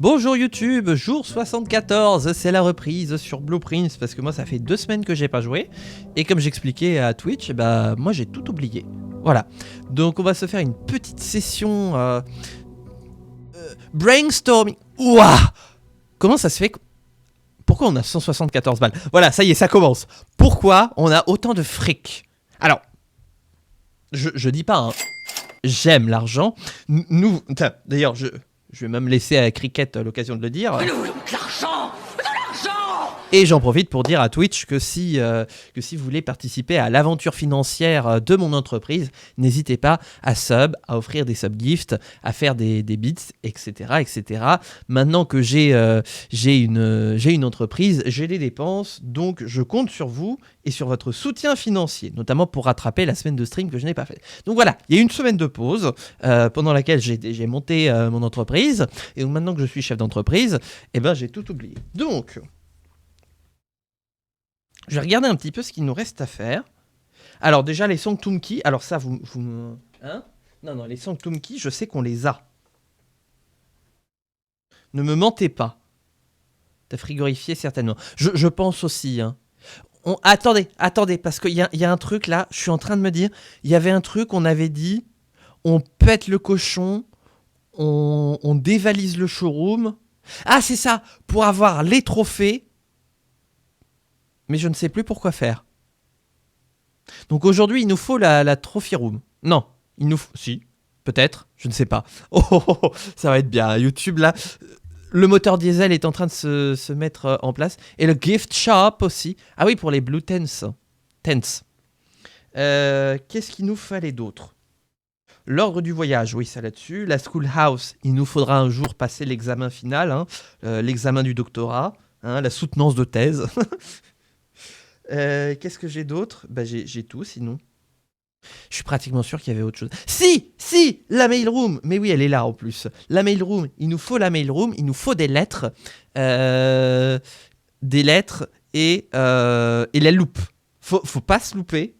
Bonjour YouTube, jour 74, c'est la reprise sur Blueprints parce que moi ça fait 2 semaines que j'ai pas joué et comme j'expliquais à Twitch, bah moi j'ai tout oublié. Voilà, donc on va se faire une petite session brainstorming. Ouah, comment ça se fait que... Pourquoi on a 174 balles? Voilà, ça y est, ça commence. Pourquoi on a autant de fric? Alors, je dis pas, hein, j'aime l'argent. Nous, d'ailleurs, je vais même laisser à Cricket l'occasion de le dire. Nous voulons de l'argent! De l'argent! Et j'en profite pour dire à Twitch que si vous voulez participer à l'aventure financière de mon entreprise, n'hésitez pas à sub, à offrir des sub-gifts, à faire des bits, etc., etc. Maintenant que j'ai une entreprise, j'ai des dépenses, donc je compte sur vous et sur votre soutien financier, notamment pour rattraper la semaine de stream que je n'ai pas faite. Donc voilà, il y a une semaine de pause pendant laquelle j'ai monté mon entreprise, et donc maintenant que je suis chef d'entreprise, eh ben, j'ai tout oublié. Donc... je vais regarder un petit peu ce qu'il nous reste à faire. Alors déjà, les Sanctum Key. Alors ça, vous hein? Non, les Sanctum Key, je sais qu'on les a. Ne me mentez pas. T'as frigorifié certainement. Je pense aussi. Hein. Attendez, parce qu'il y a un truc là, je suis en train de me dire, il y avait un truc, on avait dit, on pète le cochon, on dévalise le showroom. Ah, c'est ça, pour avoir les trophées. Mais je ne sais plus pourquoi faire. Donc aujourd'hui, il nous faut la trophy room. Non, il nous faut... Si, peut-être, je ne sais pas. Oh, ça va être bien. YouTube, là, le moteur diesel est en train de se mettre en place. Et le gift shop aussi. Ah oui, pour les blue tents. Qu'est-ce qu'il nous fallait d'autre? L'ordre du voyage, oui, ça là-dessus. La schoolhouse, il nous faudra un jour passer l'examen final, hein, l'examen du doctorat, hein, la soutenance de thèse. Qu'est-ce que j'ai d'autre? Bah j'ai tout sinon. Je suis pratiquement sûr qu'il y avait autre chose. Si, la mailroom. Mais oui, elle est là en plus. La mailroom, il nous faut la mailroom, il nous faut des lettres. Et la loupe. Faut pas se louper.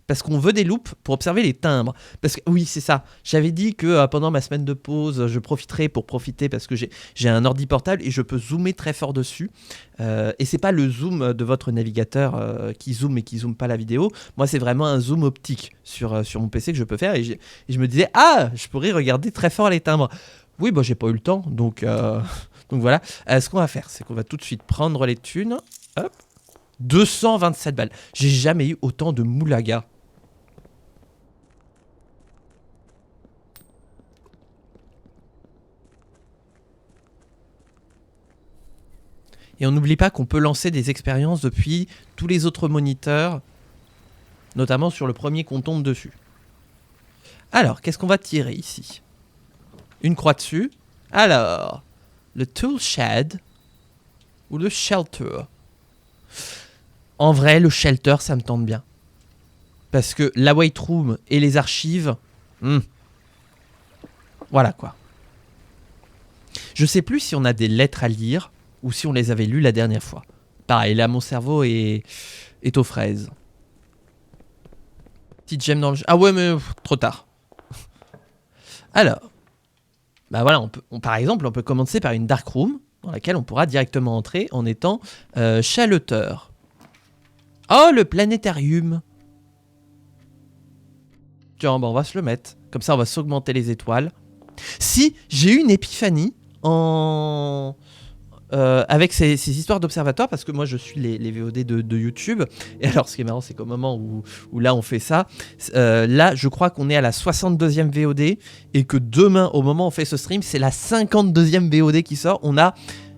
Parce qu'on veut des loupes pour observer les timbres. Parce que oui, c'est ça. J'avais dit que pendant ma semaine de pause, je profiterais parce que j'ai un ordi portable et je peux zoomer très fort dessus. Et c'est pas le zoom de votre navigateur qui zoome et qui zoome pas la vidéo. Moi, c'est vraiment un zoom optique sur mon PC que je peux faire. Et je me disais, je pourrais regarder très fort les timbres. Oui, j'ai pas eu le temps. Donc voilà. Ce qu'on va faire, c'est qu'on va tout de suite prendre les thunes. Hop. 227 balles. J'ai jamais eu autant de moulaga. Et on n'oublie pas qu'on peut lancer des expériences depuis tous les autres moniteurs, notamment sur le premier qu'on tombe dessus. Alors, qu'est-ce qu'on va tirer ici? Une croix dessus. Alors, le tool shed ou le shelter? En vrai, le shelter, ça me tente bien. Parce que la white room et les archives... voilà quoi. Je sais plus si on a des lettres à lire ou si on les avait lues la dernière fois. Pareil, là, mon cerveau est aux fraises. Petite gemme dans le... Ah ouais, mais trop tard. Alors, bah voilà, par exemple, on peut commencer par une dark room dans laquelle on pourra directement entrer en étant shelter. Oh, le planétarium. Tiens, on va se le mettre. Comme ça, on va s'augmenter les étoiles. Si, j'ai eu une épiphanie avec ces histoires d'observatoire, parce que moi je suis les VOD de YouTube. Et alors ce qui est marrant, c'est qu'au moment où là on fait ça, là je crois qu'on est à la 62e VOD et que demain, au moment où on fait ce stream, c'est la 52e VOD qui sort. On a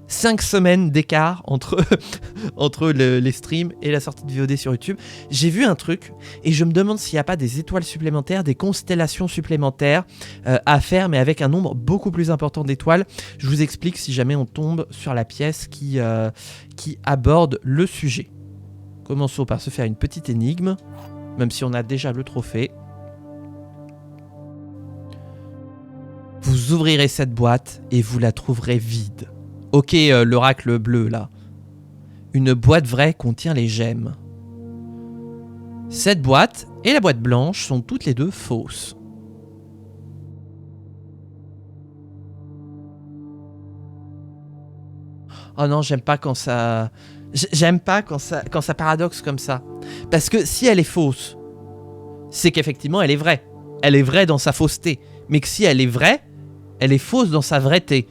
5 semaines d'écart entre les streams et la sortie de VOD sur YouTube. J'ai vu un truc et je me demande s'il n'y a pas des étoiles supplémentaires, des constellations supplémentaires à faire, mais avec un nombre beaucoup plus important d'étoiles. Je vous explique si jamais on tombe sur la pièce qui aborde le sujet. Commençons par se faire une petite énigme, même si on a déjà le trophée. Vous ouvrirez cette boîte et vous la trouverez vide. Ok, l'oracle bleu, là. Une boîte vraie contient les gemmes. Cette boîte et la boîte blanche sont toutes les deux fausses. Oh non, j'aime pas quand ça... J'aime pas quand ça paradoxe comme ça. Parce que si elle est fausse, c'est qu'effectivement elle est vraie. Elle est vraie dans sa fausseté. Mais que si elle est vraie, elle est fausse dans sa vraieté.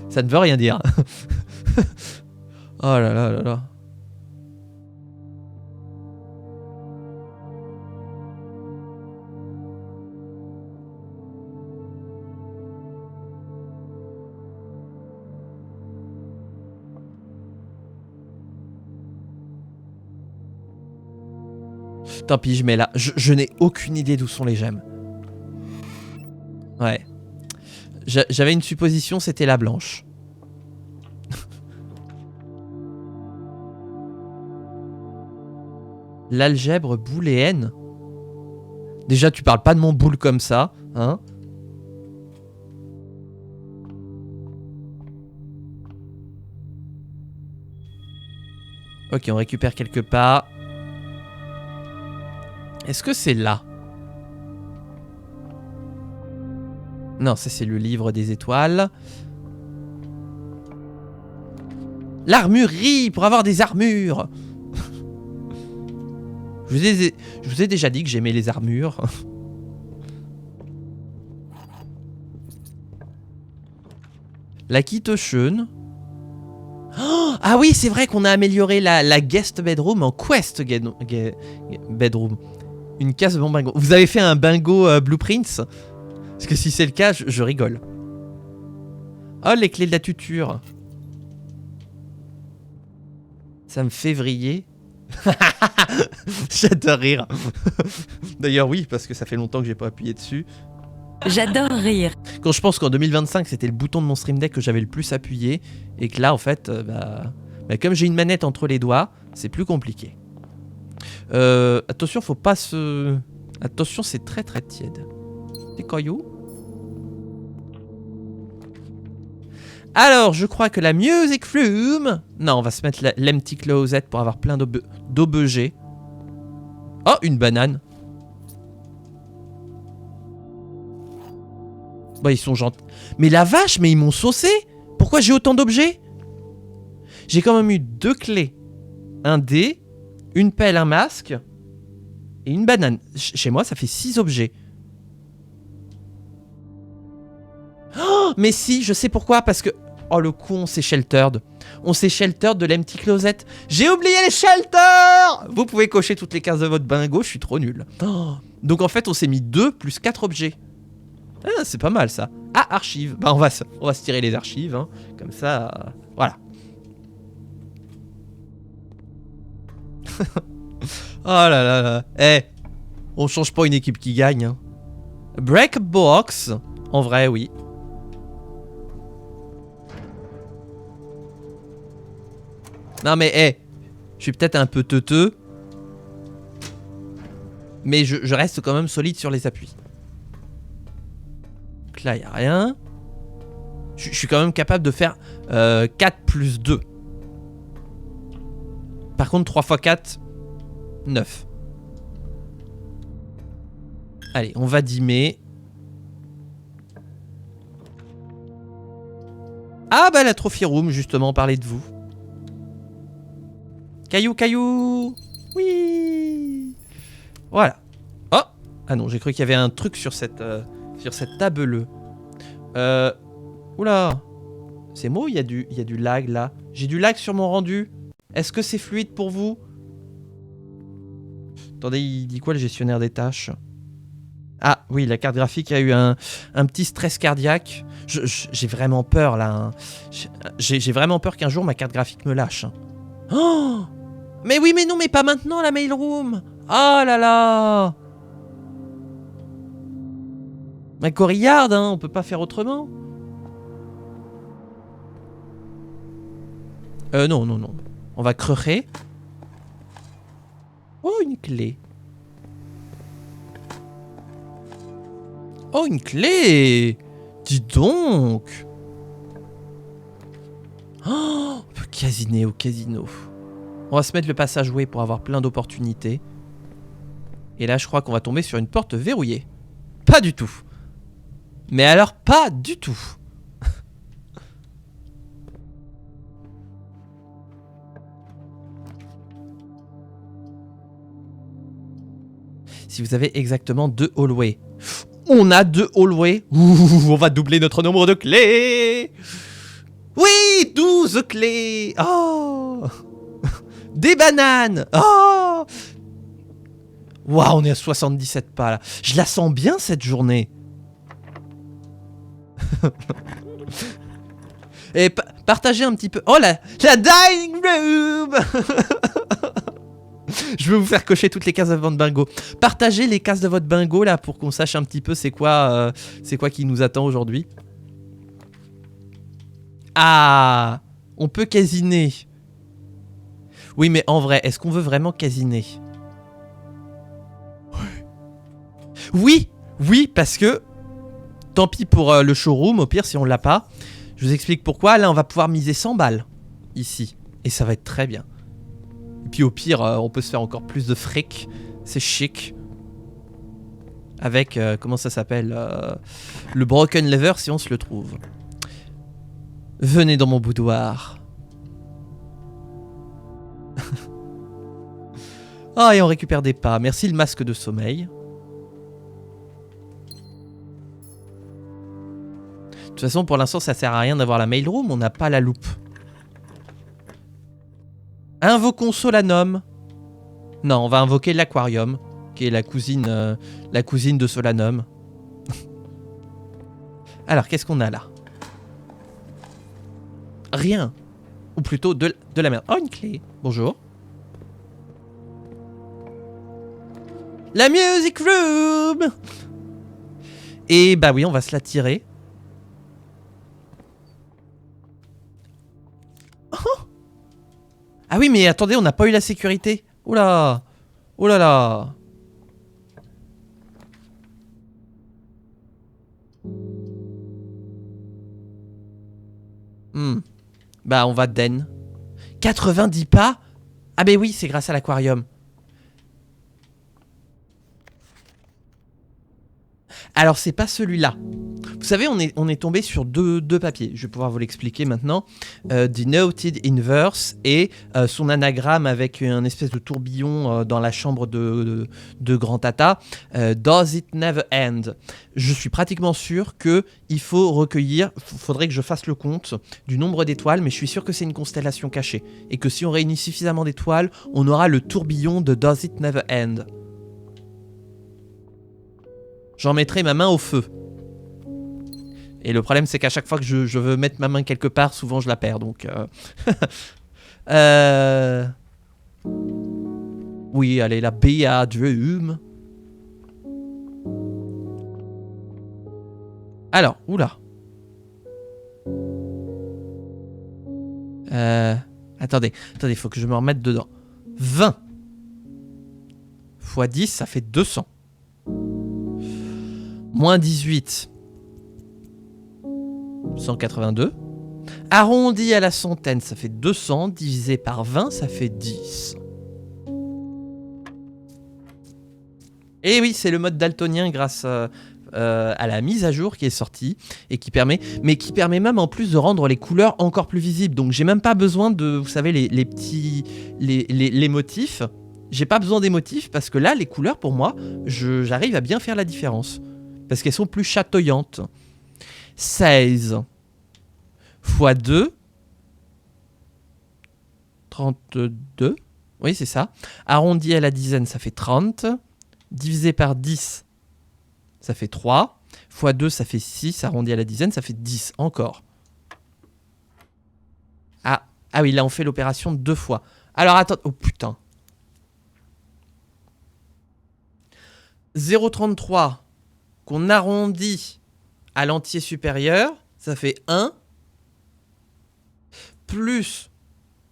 Ça ne veut rien dire. Oh là là là là. Tant pis, je mets là. Je n'ai aucune idée d'où sont les gemmes. Ouais. J'avais une supposition, c'était la blanche. L'algèbre booléenne. Déjà, tu parles pas de mon boule comme ça, hein? Ok, on récupère quelques pas. Est-ce que c'est là? Non, ça c'est le livre des étoiles. L'armurerie pour avoir des armures. Je vous ai déjà dit que j'aimais les armures. La Kitteschön. Oh, ah oui, c'est vrai qu'on a amélioré la guest bedroom en quest bedroom. Une case de bon bingo. Vous avez fait un bingo blueprints? Parce que si c'est le cas, je rigole. Oh, les clés de la tuture. Ça me fait vriller. J'adore rire. D'ailleurs, oui, parce que ça fait longtemps que j'ai pas appuyé dessus. J'adore rire. Quand je pense qu'en 2025, c'était le bouton de mon Stream Deck que j'avais le plus appuyé. Et que là, en fait, comme j'ai une manette entre les doigts, c'est plus compliqué. Attention, faut pas se... Attention, c'est très très tiède. Des cailloux. Alors, je crois que la music room... Non, on va se mettre l'empty closet pour avoir plein d'objets. Oh, une banane. Bah, ils sont gentils. Mais la vache, mais ils m'ont saucé. Pourquoi j'ai autant d'objets? J'ai quand même eu 2 clés. Un dé, une pelle, un masque et une banane. Chez moi, ça fait 6 objets. Oh, mais si, je sais pourquoi. Parce que... Oh, le coup, on s'est sheltered. On s'est sheltered de l'empty closet. J'ai oublié les shelters. Vous pouvez cocher toutes les cases de votre bingo, je suis trop nul. Oh. Donc en fait, on s'est mis 2 plus 4 objets. Ah, c'est pas mal, ça. Ah, archives. Bah, on va se tirer les archives. Hein. Comme ça, voilà. Oh là là là. Eh, on change pas une équipe qui gagne. Hein. Break box. En vrai, oui. Non mais, je suis peut-être un peu teuteux. Mais je reste quand même solide sur les appuis. Donc là, il n'y a rien. Je suis quand même capable de faire 4 plus 2. Par contre, 3 x 4, 9. Allez, on va dimmer. Ah bah la trophy room, justement, on parlait de vous. Caillou, caillou. Oui. Voilà. Oh. Ah non, j'ai cru qu'il y avait un truc sur cette table. Oula. C'est moi ou il y a du lag là? J'ai du lag sur mon rendu. Est-ce que c'est fluide pour vous? Attendez, il dit quoi le gestionnaire des tâches? Ah oui, la carte graphique a eu un petit stress cardiaque. J'ai vraiment peur là. Hein. J'ai vraiment peur qu'un jour ma carte graphique me lâche. Oh! Mais oui, mais non, mais pas maintenant la mailroom. Oh là là. Un corillarde, hein, on peut pas faire autrement. Non, non, non. On va creuser. Oh, une clé. Oh, une clé. Dis donc. Oh, on peut casiner au casino. On va se mettre le passage joué pour avoir plein d'opportunités. Et là, je crois qu'on va tomber sur une porte verrouillée. Pas du tout. Mais alors, pas du tout. si vous avez exactement 2 hallways. On a 2 hallways. Ouh, on va doubler notre nombre de clés. Oui, 12 clés. Oh. Des bananes. Oh. Waouh, on est à 77 pas là. Je la sens bien cette journée. Et partagez un petit peu. Oh la dining room. Je veux vous faire cocher toutes les cases de votre bingo. Partagez les cases de votre bingo là pour qu'on sache un petit peu c'est quoi qui nous attend aujourd'hui. Ah, on peut casiner. Oui, mais en vrai, est-ce qu'on veut vraiment casiner? Oui, oui, parce que tant pis pour le showroom, au pire si on l'a pas. Je vous explique pourquoi. Là, on va pouvoir miser 100 balles ici. Et ça va être très bien. Et puis au pire, on peut se faire encore plus de fric. C'est chic. Avec, comment ça s'appelle le broken lever si on se le trouve. Venez dans mon boudoir. Ah, et on récupère des pas. Merci le masque de sommeil. De toute façon, pour l'instant, ça sert à rien d'avoir la mailroom. On n'a pas la loupe. Invoquons Solanum. Non, on va invoquer l'aquarium, qui est la cousine de Solanum. Alors, qu'est-ce qu'on a là? Rien. Ou plutôt de la merde. Oh, une clé. Bonjour. La music room. Et bah oui, on va se la tirer. Oh. Ah oui, mais attendez, on n'a pas eu la sécurité. Oula. Oh là là. Bah on va den. 90 pas. Ah bah oui, c'est grâce à l'aquarium. Alors c'est pas celui-là. Vous savez, on est tombé sur deux papiers. Je vais pouvoir vous l'expliquer maintenant. Denoted Inverse et son anagramme avec une espèce de tourbillon dans la chambre de Grand Tata. Does it never end? Je suis pratiquement sûr qu'il faut recueillir, faudrait que je fasse le compte du nombre d'étoiles, mais je suis sûr que c'est une constellation cachée. Et que si on réunit suffisamment d'étoiles, on aura le tourbillon de Does it never end. J'en mettrai ma main au feu. Et le problème, c'est qu'à chaque fois que je veux mettre ma main quelque part, souvent je la perds. Donc, oui, allez, la Beadroom. Alors, oula. Attendez, il faut que je me remette dedans. 20 x 10, ça fait 200. Moins 18. 182. Arrondi à la centaine, ça fait 200. Divisé par 20, ça fait 10. Et oui, c'est le mode daltonien grâce à la mise à jour qui est sortie et qui permet même en plus de rendre les couleurs encore plus visibles. Donc j'ai même pas besoin de, vous savez, les petits les motifs. J'ai pas besoin des motifs parce que là, les couleurs pour moi, j'arrive à bien faire la différence. Parce qu'elles sont plus chatoyantes. 16 x 2. 32. Oui, c'est ça. Arrondi à la dizaine, ça fait 30. Divisé par 10, ça fait 3. X 2, ça fait 6. Arrondi à la dizaine, ça fait 10 encore. Ah oui, là, on fait l'opération 2 fois. Alors, attends. Oh, putain. 0,33 qu'on arrondit à l'entier supérieur, ça fait 1. Plus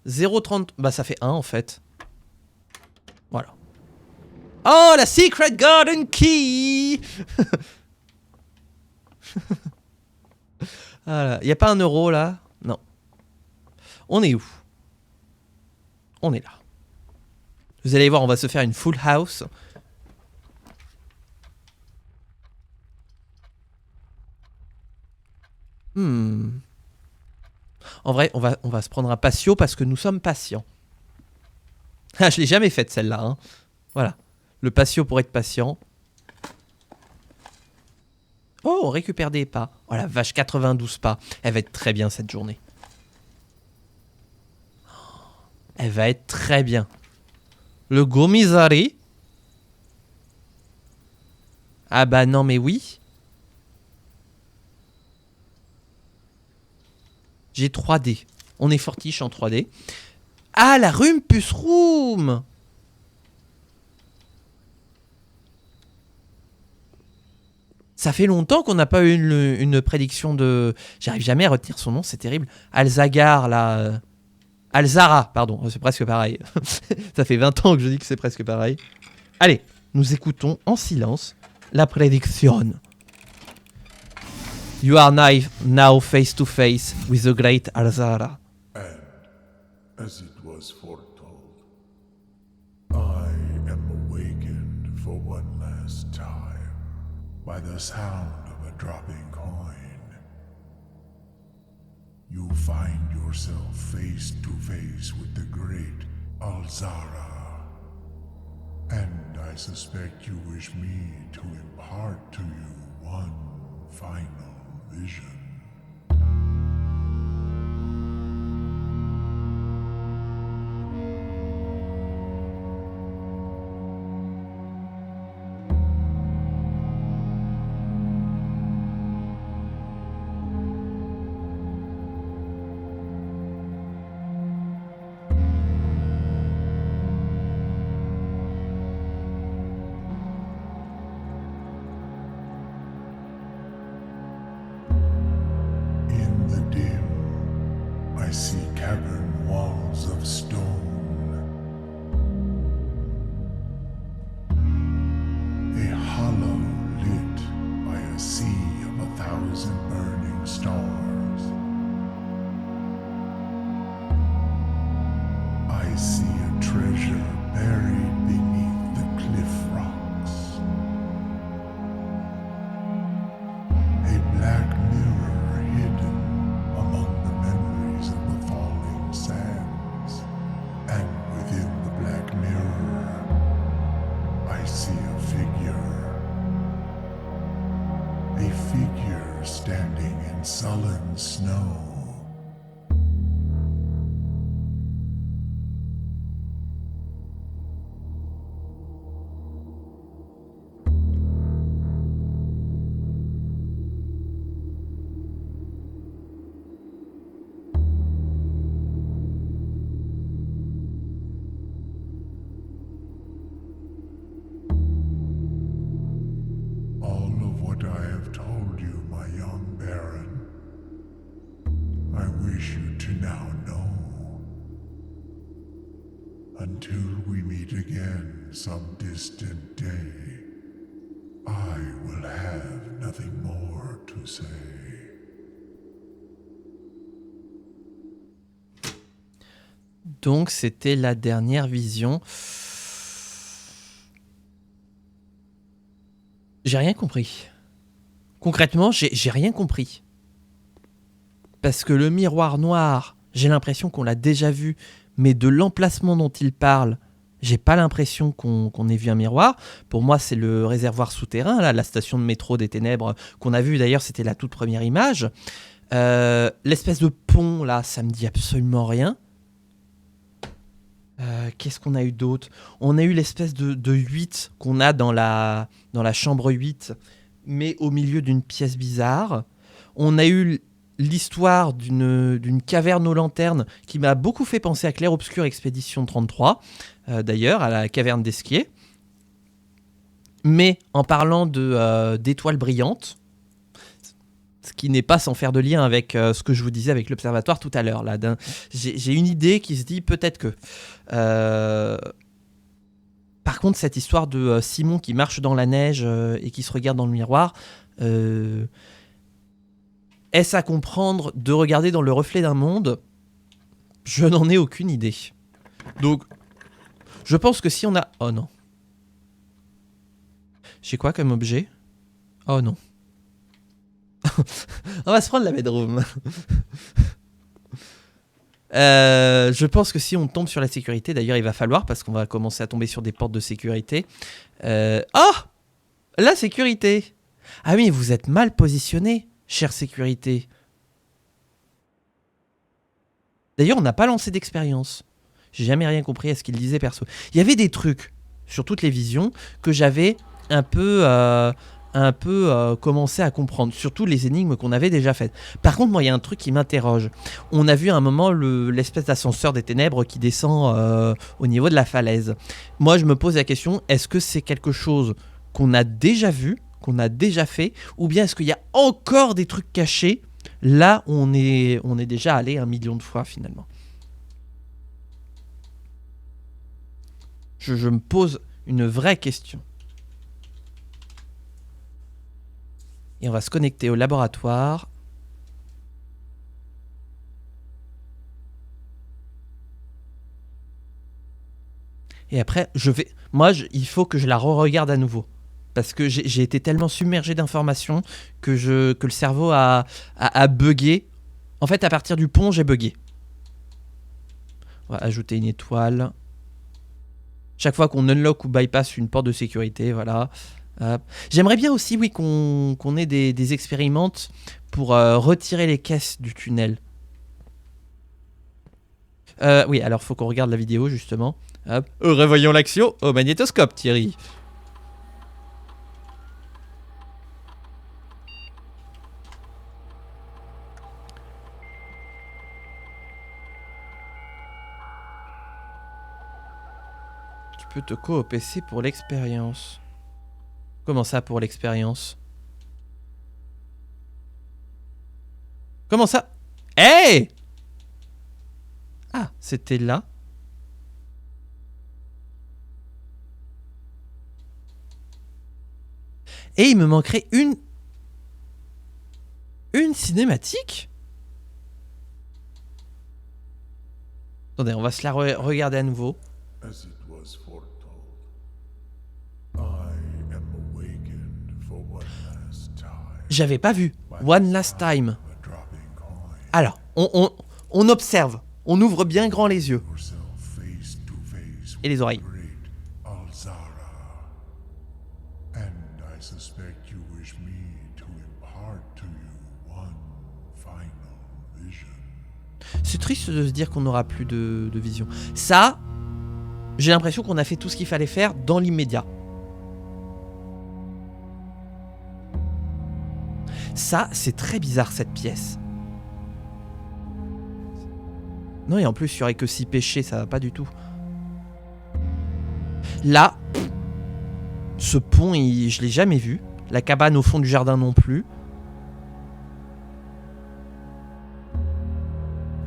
0,30... Bah, ça fait 1, en fait. Voilà. Oh, la Secret Garden Key. Voilà. Il n'y a pas un euro, là? Non. On est où? On est là. Vous allez voir, on va se faire une full house. En vrai, on va se prendre un patio parce que nous sommes patients. Ah, je l'ai jamais faite celle-là. Hein. Voilà. Le patio pour être patient. Oh, on récupère des pas. Oh la vache, 92 pas. Elle va être très bien cette journée. Elle va être très bien. Le Gomizari. Ah bah non mais oui. J'ai 3D. On est fortiche en 3D. Ah, la Rumpus Room. Ça fait longtemps qu'on n'a pas eu une prédiction de... J'arrive jamais à retenir son nom, c'est terrible. Alzagar, là... Alzara, pardon, c'est presque pareil. Ça fait 20 ans que je dis que c'est presque pareil. Allez, nous écoutons en silence la prédiction. You are now face to face with the great Alzara. And, as it was foretold, I am awakened for one last time by the sound of a dropping coin. You find yourself face to face with the great Alzara. And I suspect you wish me to impart to you one final vision. In the dim, I see cavern walls of stone. A hollow lit by a sea of 1,000 burning stars. I see a treasure buried beneath the cliff rocks. A black mirror hidden among the memories of the falling sands. And within the black mirror, I see a figure. A figure standing in sullen snow. All of what I have told you, my young baron, I wish you to now know. Until we meet again some distant day, I will have nothing more to say. Donc c'était la dernière vision. J'ai rien compris. Concrètement, j'ai rien compris. Parce que le miroir noir, j'ai l'impression qu'on l'a déjà vu, mais de l'emplacement dont il parle, j'ai pas l'impression qu'on ait vu un miroir. Pour moi, c'est le réservoir souterrain, là, la station de métro des ténèbres qu'on a vu. D'ailleurs, c'était la toute première image. L'espèce de pont, là, ça me dit absolument rien. Qu'est-ce qu'on a eu d'autre ? On a eu l'espèce de 8 qu'on a dans la chambre 8, mais au milieu d'une pièce bizarre. On a eu l'histoire d'une caverne aux lanternes qui m'a beaucoup fait penser à Clair Obscur Expédition 33, d'ailleurs, à la caverne d'Esquier. Mais en parlant d'étoiles brillantes, ce qui n'est pas sans faire de lien avec ce que je vous disais avec l'observatoire tout à l'heure. Là, j'ai une idée qui se dit peut-être que... Par contre, cette histoire de Simon qui marche dans la neige et qui se regarde dans le miroir, est-ce à comprendre de regarder dans le reflet d'un monde ? Je n'en ai aucune idée. Donc, je pense que si on a... Oh non. J'ai quoi comme objet ? Oh non. On va se prendre la bedroom. Je pense que si on tombe sur la sécurité, d'ailleurs il va falloir, parce qu'on va commencer à tomber sur des portes de sécurité. Oh, la sécurité. Ah oui, vous êtes mal positionné, chère sécurité. D'ailleurs, on n'a pas lancé d'expérience. J'ai jamais rien compris à ce qu'il disait perso. Il y avait des trucs sur toutes les visions que j'avais un peu commencé à comprendre, surtout les énigmes qu'on avait déjà faites. Par contre, moi, il y a un truc qui m'interroge. On a vu à un moment l'espèce d'ascenseur des ténèbres qui descend au niveau de la falaise. Moi, je me pose la question, est-ce que c'est quelque chose qu'on a déjà vu, qu'on a déjà fait, ou bien est-ce qu'il y a encore des trucs cachés là où on est déjà allé 1 million de fois finalement. Je me pose une vraie question. Et on va se connecter au laboratoire. Et après, il faut que je la re-regarde à nouveau. Parce que j'ai été tellement submergé d'informations que le cerveau a bugué. En fait, à partir du pont, j'ai bugué. On va ajouter une étoile. Chaque fois qu'on unlock ou bypass une porte de sécurité, voilà. J'aimerais bien aussi, oui, qu'on ait des expérimentes pour retirer les caisses du tunnel. Oui, alors faut qu'on regarde la vidéo, justement. Revoyons l'action au magnétoscope, Thierry. Tu peux te co-PC pour l'expérience. Comment ça pour l'expérience? Comment ça? Hey! Ah, c'était là. Et il me manquerait une cinématique. Attendez, on va se la regarder à nouveau. As it was foretold, I am awakened for one last time. J'avais pas vu. One last time. A dropping coin. Alors, on observe. On ouvre bien grand les yeux. Yourself face to face Et les oreilles. with great Alzara. And I suspect you wish me to impart to you one final vision. C'est triste de se dire qu'on n'aura plus de vision. Ça, j'ai l'impression qu'on a fait tout ce qu'il fallait faire dans l'immédiat. Ça, c'est très bizarre cette pièce. Non, et en plus, il n'y aurait que 6 péchés, ça va pas du tout. Là, ce pont, je l'ai jamais vu. La cabane au fond du jardin non plus.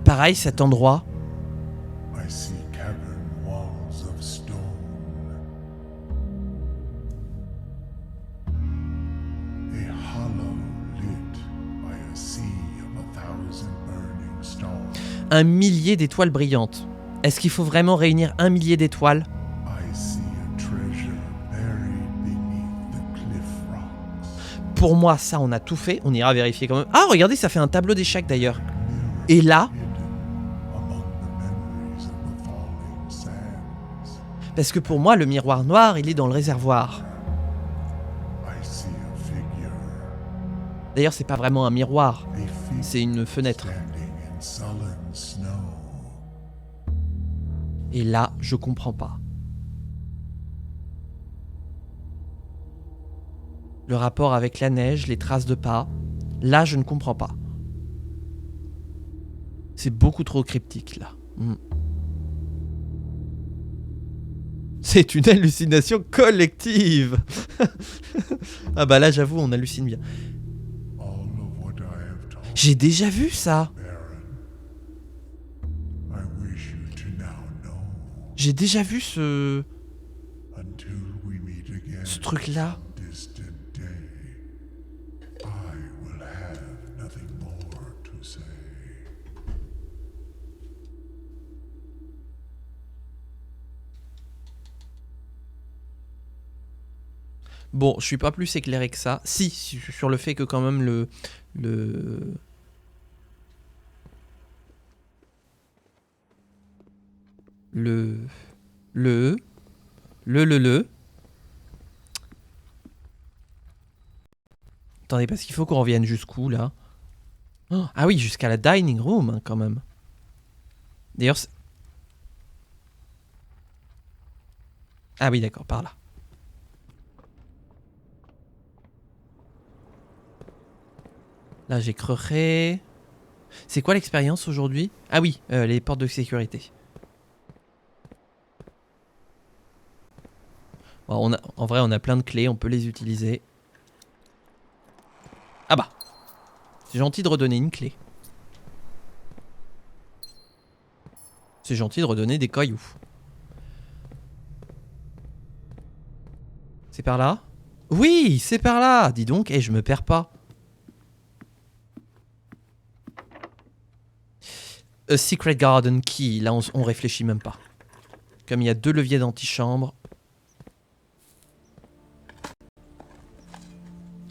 Pareil, cet endroit. I see cavern walls of stone. A hollow lit by a sea of 1,000 burning stars. 1 millier d'étoiles brillantes. Est-ce qu'il faut vraiment réunir 1 millier d'étoiles? I see a treasure buried beneath the cliff rocks. Pour moi, ça, on a tout fait. On ira vérifier quand même. Ah, regardez, ça fait un tableau d'échecs d'ailleurs. Et là, Among the memories of the falling sands, parce que pour moi, le miroir noir, il est dans le réservoir. I see a figure. D'ailleurs, c'est pas vraiment un miroir. A figure C'est une fenêtre. standing in sullen snow. Et là, je comprends pas. Le rapport avec la neige, les traces de pas. Là, je ne comprends pas. C'est beaucoup trop cryptique, là. C'est une hallucination collective. Ah bah là, j'avoue, on hallucine bien. All of what I have told J'ai déjà vu ça. Baron, I wish you to now know. J'ai déjà vu ce Until we meet again truc-là. some distant day, I will have nothing more to say. Bon, je suis pas plus éclairé que ça. Si, sur le fait que quand même Le... Attendez, parce qu'il faut qu'on revienne jusqu'où, là? Oh, ah oui, jusqu'à la dining room, hein, quand même. D'ailleurs... Ah oui, d'accord, par là. Là, j'ai creuré. C'est quoi l'expérience aujourd'hui? Ah oui, les portes de sécurité. Bon, en vrai, on a plein de clés, on peut les utiliser. Ah bah, c'est gentil de redonner une clé. C'est gentil de redonner des cailloux. C'est par là? Oui, c'est par là. Dis donc, je me perds pas. A Secret Garden Key. Là, on réfléchit même pas. Comme il y a 2 leviers d'antichambre.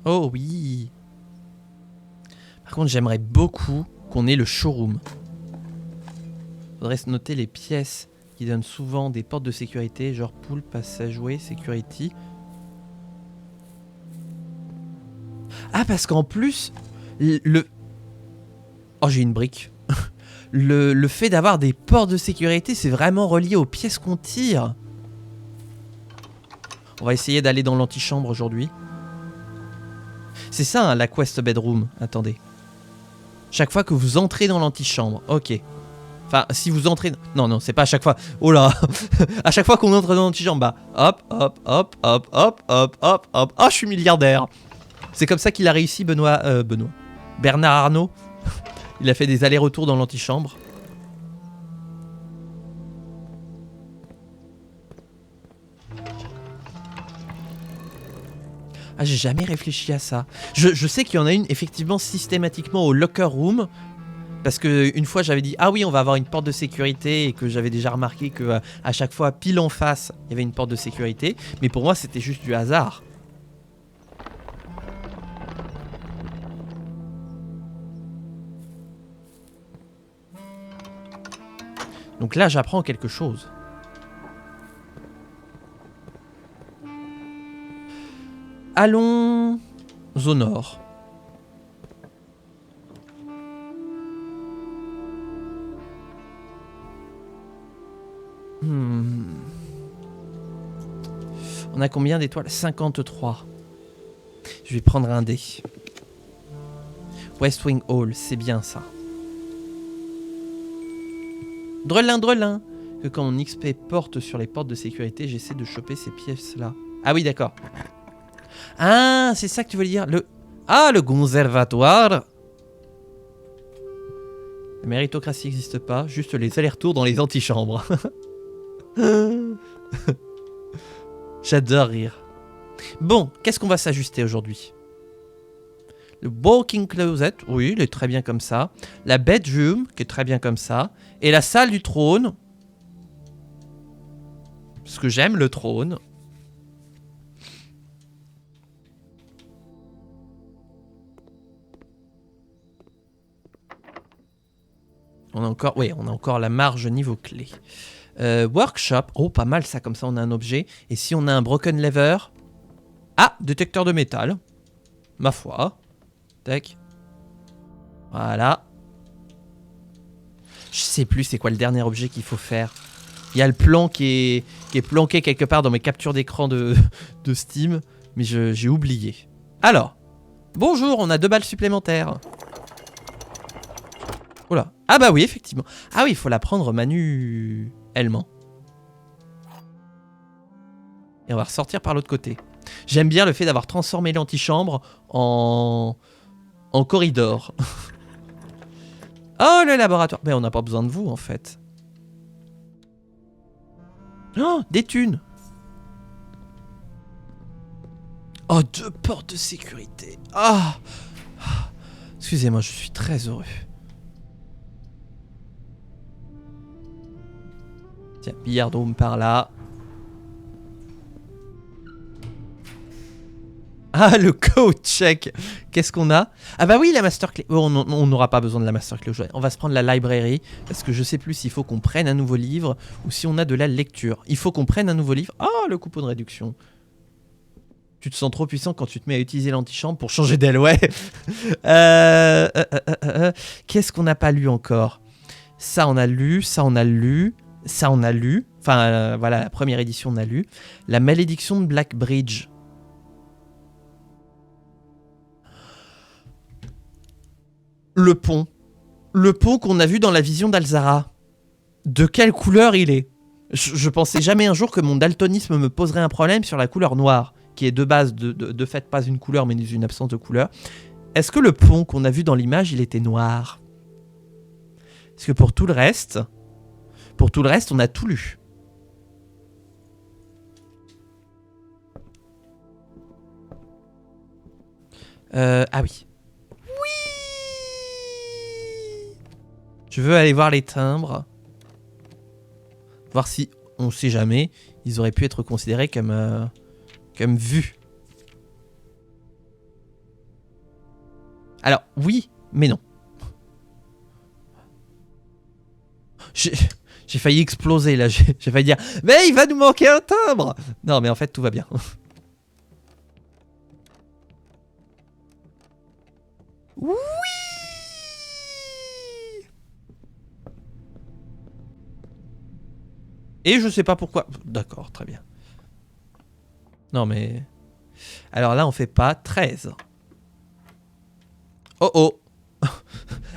Oh oui. Par contre, j'aimerais beaucoup qu'on ait le showroom. Faudrait se noter les pièces qui donnent souvent des portes de sécurité, genre pool, passageway, security. Ah, parce qu'en plus, Oh, j'ai une brique. le fait d'avoir des portes de sécurité, c'est vraiment relié aux pièces qu'on tire. On va essayer d'aller dans l'antichambre aujourd'hui. C'est ça, hein, la quest bedroom. Attendez. Chaque fois que vous entrez dans l'antichambre. Ok. Enfin, si vous entrez... Non, c'est pas à chaque fois. Oh là. À chaque fois qu'on entre dans l'antichambre, bah... Hop, hop, hop, hop, hop, hop, hop, hop. Oh, je suis milliardaire. C'est comme ça qu'il a réussi, Bernard Arnault. Il a fait des allers-retours dans l'antichambre. Ah, j'ai jamais réfléchi à ça. Je sais qu'il y en a une effectivement systématiquement au locker room. Parce que une fois j'avais dit ah oui on va avoir une porte de sécurité et que j'avais déjà remarqué que à chaque fois pile en face il y avait une porte de sécurité. Mais pour moi c'était juste du hasard. Donc là j'apprends quelque chose. Allons au nord. On a combien d'étoiles? 53. Je vais prendre un dé. West Wing Hall, c'est bien ça. Drelin. Que quand mon XP porte sur les portes de sécurité, j'essaie de choper ces pièces-là. Ah oui, d'accord. Ah, c'est ça que tu veux dire. Le conservatoire. La méritocratie n'existe pas, juste les allers-retours dans les antichambres. J'adore rire. Bon, qu'est-ce qu'on va s'ajuster aujourd'hui? Le walking closet, oui, il est très bien comme ça. La bedroom, qui est très bien comme ça. Et la salle du trône. Parce que j'aime le trône. On a encore la marge niveau clé. Workshop. Oh, pas mal ça, comme ça on a un objet. Et si on a un broken lever? Ah, détecteur de métal. Ma foi. Tac. Voilà. Je sais plus c'est quoi le dernier objet qu'il faut faire. Il y a le plan qui est planqué quelque part dans mes captures d'écran de Steam. Mais j'ai oublié. Alors. Bonjour, on a 2 balles supplémentaires. Oula. Ah bah oui, effectivement. Ah oui, il faut la prendre manuellement. Et on va ressortir par l'autre côté. J'aime bien le fait d'avoir transformé l'antichambre en corridor. Oh, le laboratoire. Mais on n'a pas besoin de vous, en fait. Oh, des thunes. Oh, 2 portes de sécurité. Ah. Excusez-moi, je suis très heureux. Tiens, billard room par là. Ah, le coach. Check. Qu'est-ce qu'on a? Ah bah oui, la master clé. Oh, on n'aura pas besoin de la master clé aujourd'hui. On va se prendre la librairie parce que je sais plus s'il faut qu'on prenne un nouveau livre ou si on a de la lecture. Il faut qu'on prenne un nouveau livre. Oh, le coupon de réduction. Tu te sens trop puissant quand tu te mets à utiliser l'antichambre pour changer d'aile, ouais. Qu'est-ce qu'on n'a pas lu encore? Ça, on a lu. Ça, on a lu. Ça, on a lu. Enfin, voilà, la première édition, on a lu. La malédiction de Blackbridge. Le pont. Le pont qu'on a vu dans la vision d'Alzara. De quelle couleur il est? Je pensais jamais un jour que mon daltonisme me poserait un problème sur la couleur noire, qui est de base, de fait, pas une couleur, mais une absence de couleur. Est-ce que le pont qu'on a vu dans l'image, il était noir? Parce que pour tout le reste, on a tout lu. Ah oui. Je veux aller voir les timbres. Voir si, on sait jamais, ils auraient pu être considérés comme vus. Alors, oui, mais non. J'ai failli exploser là. J'ai failli dire, mais il va nous manquer un timbre. Non, mais en fait, tout va bien. Oui. Et je sais pas pourquoi. D'accord, très bien. Non mais... Alors là, on fait pas 13. Oh oh.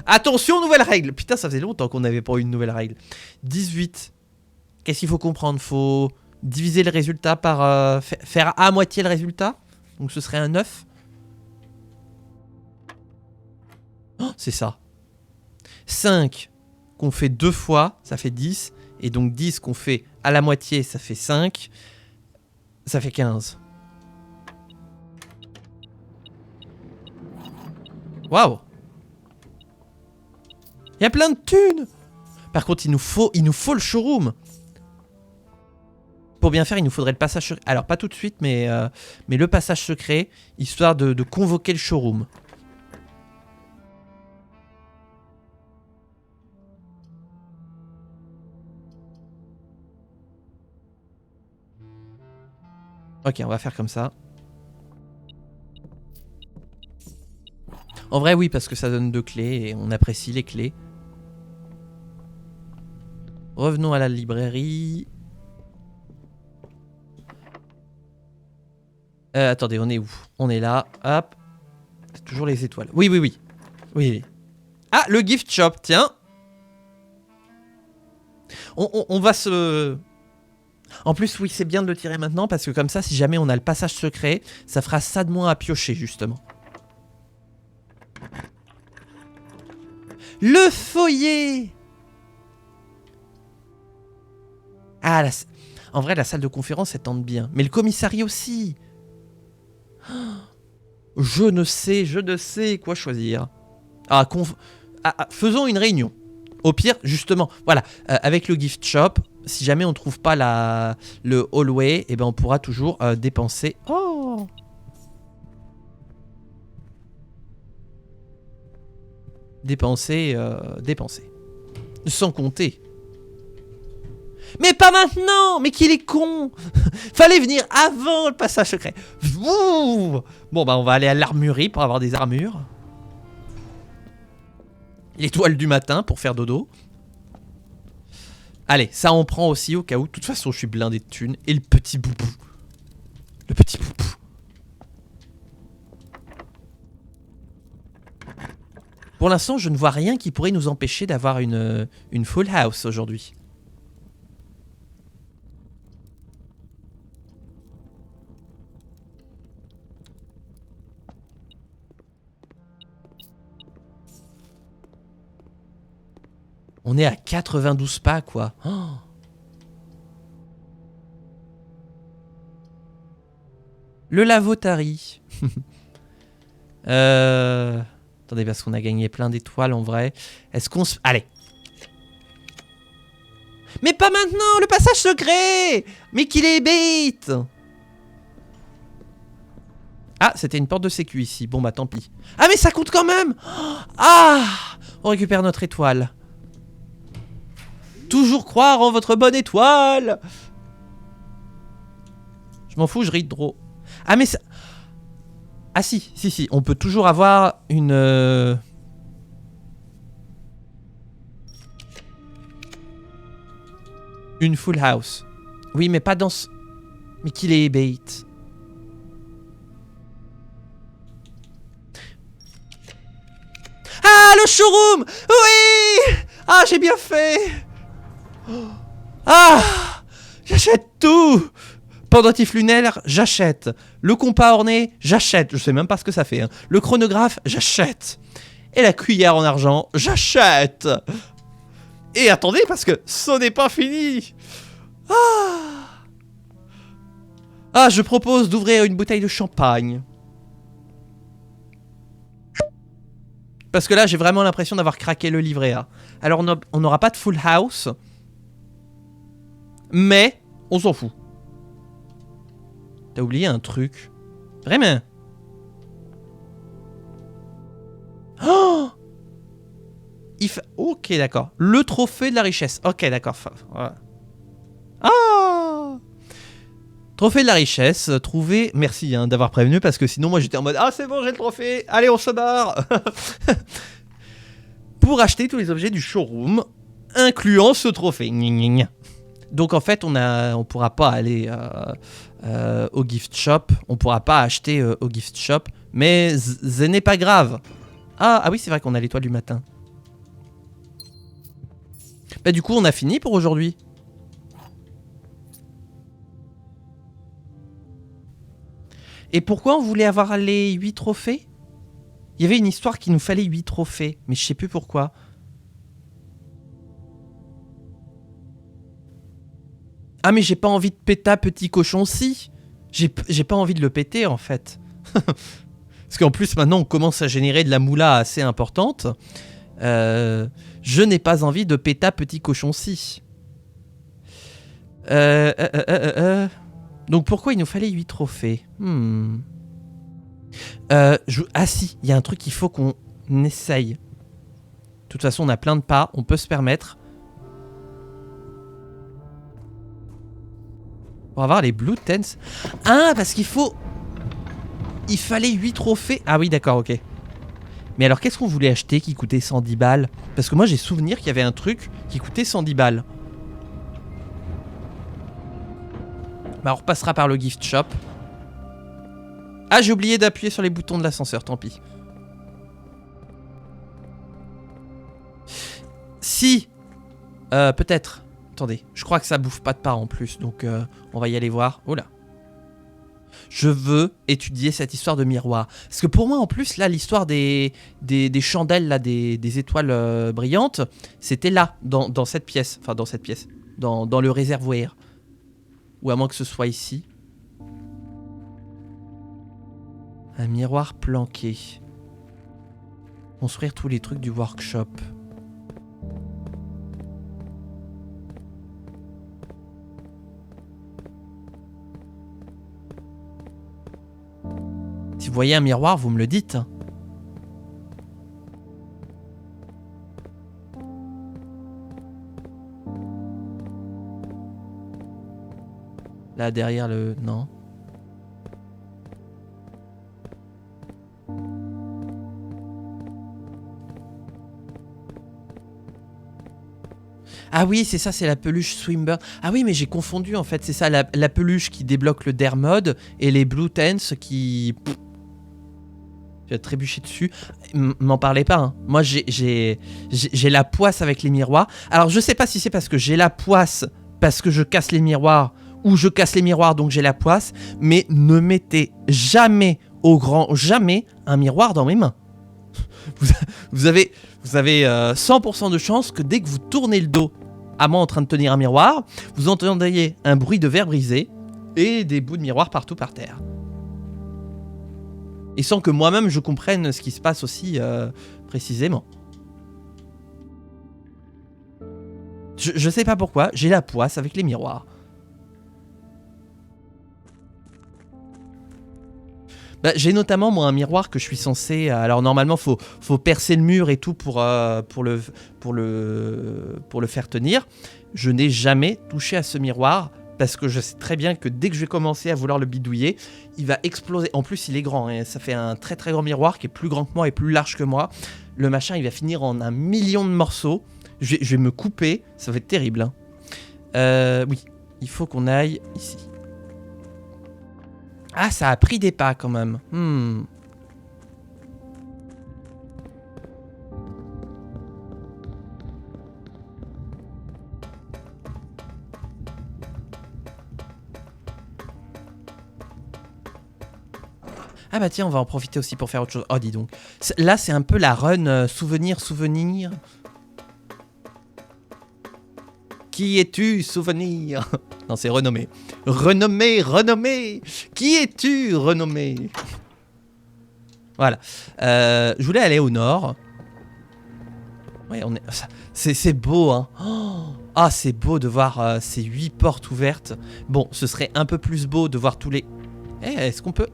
Attention, nouvelle règle. Putain, ça faisait longtemps qu'on n'avait pas eu une nouvelle règle. 18. Qu'est-ce qu'il faut comprendre? Faut diviser le résultat par... faire à moitié le résultat. Donc ce serait un 9. Oh, c'est ça. 5 qu'on fait 2 fois, ça fait 10. Et donc 10 qu'on fait à la moitié, ça fait 5. Ça fait 15. Waouh! Il y a plein de thunes! Par contre, il nous faut le showroom. Pour bien faire, il nous faudrait le passage secret. Alors, pas tout de suite, mais le passage secret, histoire de convoquer le showroom. Ok, on va faire comme ça. En vrai, oui, parce que ça donne 2 clés et on apprécie les clés. Revenons à la librairie. Attendez, on est où? On est là. Hop. C'est toujours les étoiles. Oui, oui, oui. Oui. Ah, le gift shop, tiens. On va se... En plus, oui, c'est bien de le tirer maintenant parce que comme ça, si jamais on a le passage secret, ça fera ça de moins à piocher, justement. Le foyer! Ah, en vrai, la salle de conférence, elle tente bien. Mais le commissariat aussi. Je ne sais quoi choisir. Faisons une réunion. Au pire, justement, voilà, avec le gift shop, si jamais on trouve pas le hallway, eh ben on pourra toujours dépenser. Oh! Dépenser. Sans compter. Mais pas maintenant! Mais qu'il est con! Fallait venir avant le passage secret. Ouh! Bon, bah on va aller à l'armurerie pour avoir des armures. L'étoile du matin pour faire dodo. Allez, ça on prend aussi au cas où. De toute façon, je suis blindé de thunes. Et le petit boubou. Le petit boubou. Pour l'instant, je ne vois rien qui pourrait nous empêcher d'avoir une full house aujourd'hui. On est à 92 pas, quoi. Oh. Le Lavotari. Attendez, parce qu'on a gagné plein d'étoiles en vrai. Est-ce qu'on se... Allez. Mais pas maintenant, le passage secret! Mais qu'il est bête! Ah, c'était une porte de sécu ici. Bon bah tant pis. Ah mais ça compte quand même. Ah, on récupère notre étoile. Toujours croire en votre bonne étoile. Je m'en fous, je read draw. Ah mais ça... Ah si, on peut toujours avoir une... Une full house. Oui, mais pas dans ce... Mais qu'il est bait. Ah, le showroom. Oui. Ah, j'ai bien fait. Ah, j'achète tout. Pendentif lunaire, j'achète. Le compas orné, j'achète. Je sais même pas ce que ça fait. Hein. Le chronographe, j'achète. Et la cuillère en argent, j'achète. Et attendez, parce que ce n'est pas fini. Ah, je propose d'ouvrir une bouteille de champagne. Parce que là, j'ai vraiment l'impression d'avoir craqué le livret A. Alors, on n'aura pas de full house. Mais, on s'en fout. T'as oublié un truc. Vraiment. Oh, ok, d'accord. Le trophée de la richesse. Ok, d'accord. Voilà. Ah, trophée de la richesse. Trouvé. Merci hein, d'avoir prévenu parce que sinon, moi, j'étais en mode ah, c'est bon, j'ai le trophée. Allez, on se barre. Pour acheter tous les objets du showroom, incluant ce trophée. Donc en fait, on pourra pas aller au gift shop, on pourra pas acheter au gift shop, mais ce n'est pas grave. Ah oui, c'est vrai qu'on a l'étoile du matin. Bah du coup, on a fini pour aujourd'hui. Et pourquoi on voulait avoir les 8 trophées? Il y avait une histoire qu'il nous fallait 8 trophées, mais je sais plus pourquoi. Ah mais j'ai pas envie de péter petit cochon si. J'ai pas envie de le péter en fait. Parce qu'en plus maintenant on commence à générer de la moula assez importante. Je n'ai pas envie de péter petit cochon si. Donc pourquoi il nous fallait 8 trophées? Ah si, il y a un truc qu'il faut qu'on essaye. De toute façon on a plein de pas, on peut se permettre. Pour avoir les blue tents. Ah, parce qu'il faut... Il fallait 8 trophées. Ah oui, d'accord, ok. Mais alors, qu'est-ce qu'on voulait acheter qui coûtait 110 balles? Parce que moi, j'ai souvenir qu'il y avait un truc qui coûtait 110 balles. Bah, on repassera par le gift shop. Ah, j'ai oublié d'appuyer sur les boutons de l'ascenseur, tant pis. Si peut-être. Attendez, je crois que ça bouffe pas de part en plus, donc on va y aller voir. Oh là. Je veux étudier cette histoire de miroir. Parce que pour moi, en plus, là, l'histoire des chandelles, là, des étoiles brillantes, c'était là, dans cette pièce. Enfin, dans cette pièce. Dans le réservoir. Ou à moins que ce soit ici. Un miroir planqué. Construire tous les trucs du workshop. Si vous voyez un miroir, vous me le dites. Là, derrière le... Non. Ah oui, c'est ça, c'est la peluche Swimburn. Ah oui, mais j'ai confondu en fait. C'est ça, la peluche qui débloque le Dare Mode et les Blue Tents qui... Tu vas trébucher dessus. M'en parlez pas. Hein. Moi, j'ai la poisse avec les miroirs. Alors, je sais pas si c'est parce que j'ai la poisse parce que je casse les miroirs ou je casse les miroirs donc j'ai la poisse. Mais ne mettez jamais, au grand jamais, un miroir dans mes mains. Vous avez 100% de chance que dès que vous tournez le dos à moi en train de tenir un miroir, vous entendriez un bruit de verre brisé et des bouts de miroir partout par terre. Et sans que moi-même je comprenne ce qui se passe aussi précisément. Je sais pas pourquoi, j'ai la poisse avec les miroirs. Bah, j'ai notamment moi un miroir que je suis censé. Alors normalement faut percer le mur et tout pour le faire tenir. Je n'ai jamais touché à ce miroir parce que je sais très bien que dès que je vais commencer à vouloir le bidouiller, il va exploser. En plus il est grand, hein. Ça fait un très très grand miroir qui est plus grand que moi et plus large que moi. Le machin il va finir en 1 million de morceaux. Je vais me couper, ça va être terrible. Hein. Oui, il faut qu'on aille ici. Ah, ça a pris des pas quand même. Ah bah tiens, on va en profiter aussi pour faire autre chose. Oh, dis donc. Là, c'est un peu la run souvenir. Qui es-tu, souvenir? Non, c'est renommé. Renommé. Qui es-tu, renommé? Voilà. Je voulais aller au nord. Ouais, c'est beau, hein. Ah, c'est beau de voir ces 8 portes ouvertes. Bon, ce serait un peu plus beau de voir tous les... est-ce qu'on peut...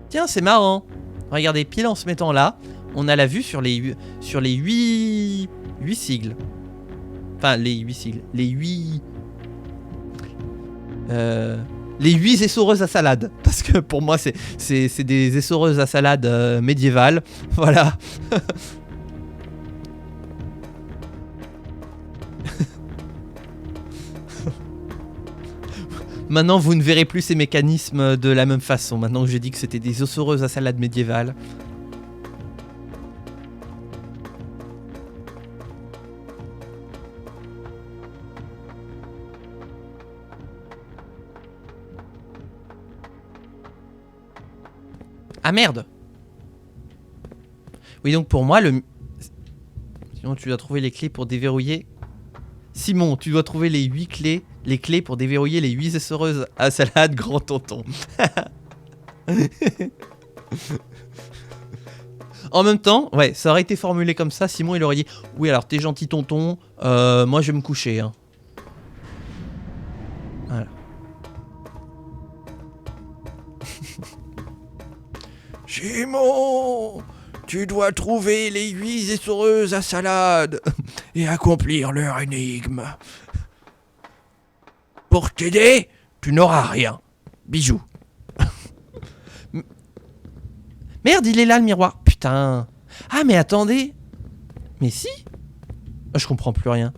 Tiens, c'est marrant. Regardez, pile en se mettant là, on a la vue sur les 8 sigles. Enfin, les 8 sigles. Les 8 essoreuses à salade. Parce que pour moi, c'est des essoreuses à salade médiévales. Voilà. Maintenant, vous ne verrez plus ces mécanismes de la même façon. Maintenant que j'ai dit que c'était des essoreuses à salade médiévales. Ah merde! Oui, donc pour moi, Sinon, tu dois trouver les clés pour déverrouiller... Simon, tu dois trouver les 8 clés. Les clés pour déverrouiller les 8 essoreuses à salade, grand tonton. En même temps, ouais, ça aurait été formulé comme ça. Simon, il aurait dit: oui, alors t'es gentil, tonton. Moi, je vais me coucher. Hein. Voilà. Simon, tu dois trouver les 8 essoreuses à salade et accomplir leur énigme. Pour t'aider, tu n'auras rien. Bisous. Merde, il est là le miroir. Putain. Ah, mais attendez. Mais si. Oh, je comprends plus rien.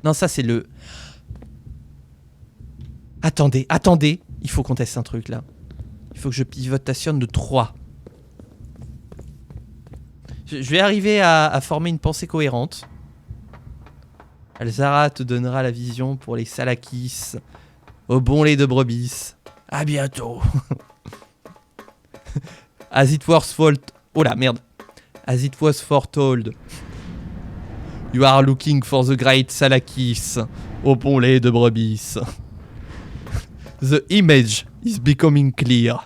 Non, ça c'est le... Attendez. Il faut qu'on teste un truc là. Il faut que je pivotation de 3. Je vais arriver à former une pensée cohérente. Alzara te donnera la vision pour les salakis. Au bon lait de brebis. À bientôt. As it was Oh la merde. As it was foretold. You are looking for the great salakis. Au bon lait de brebis. The image is becoming clear.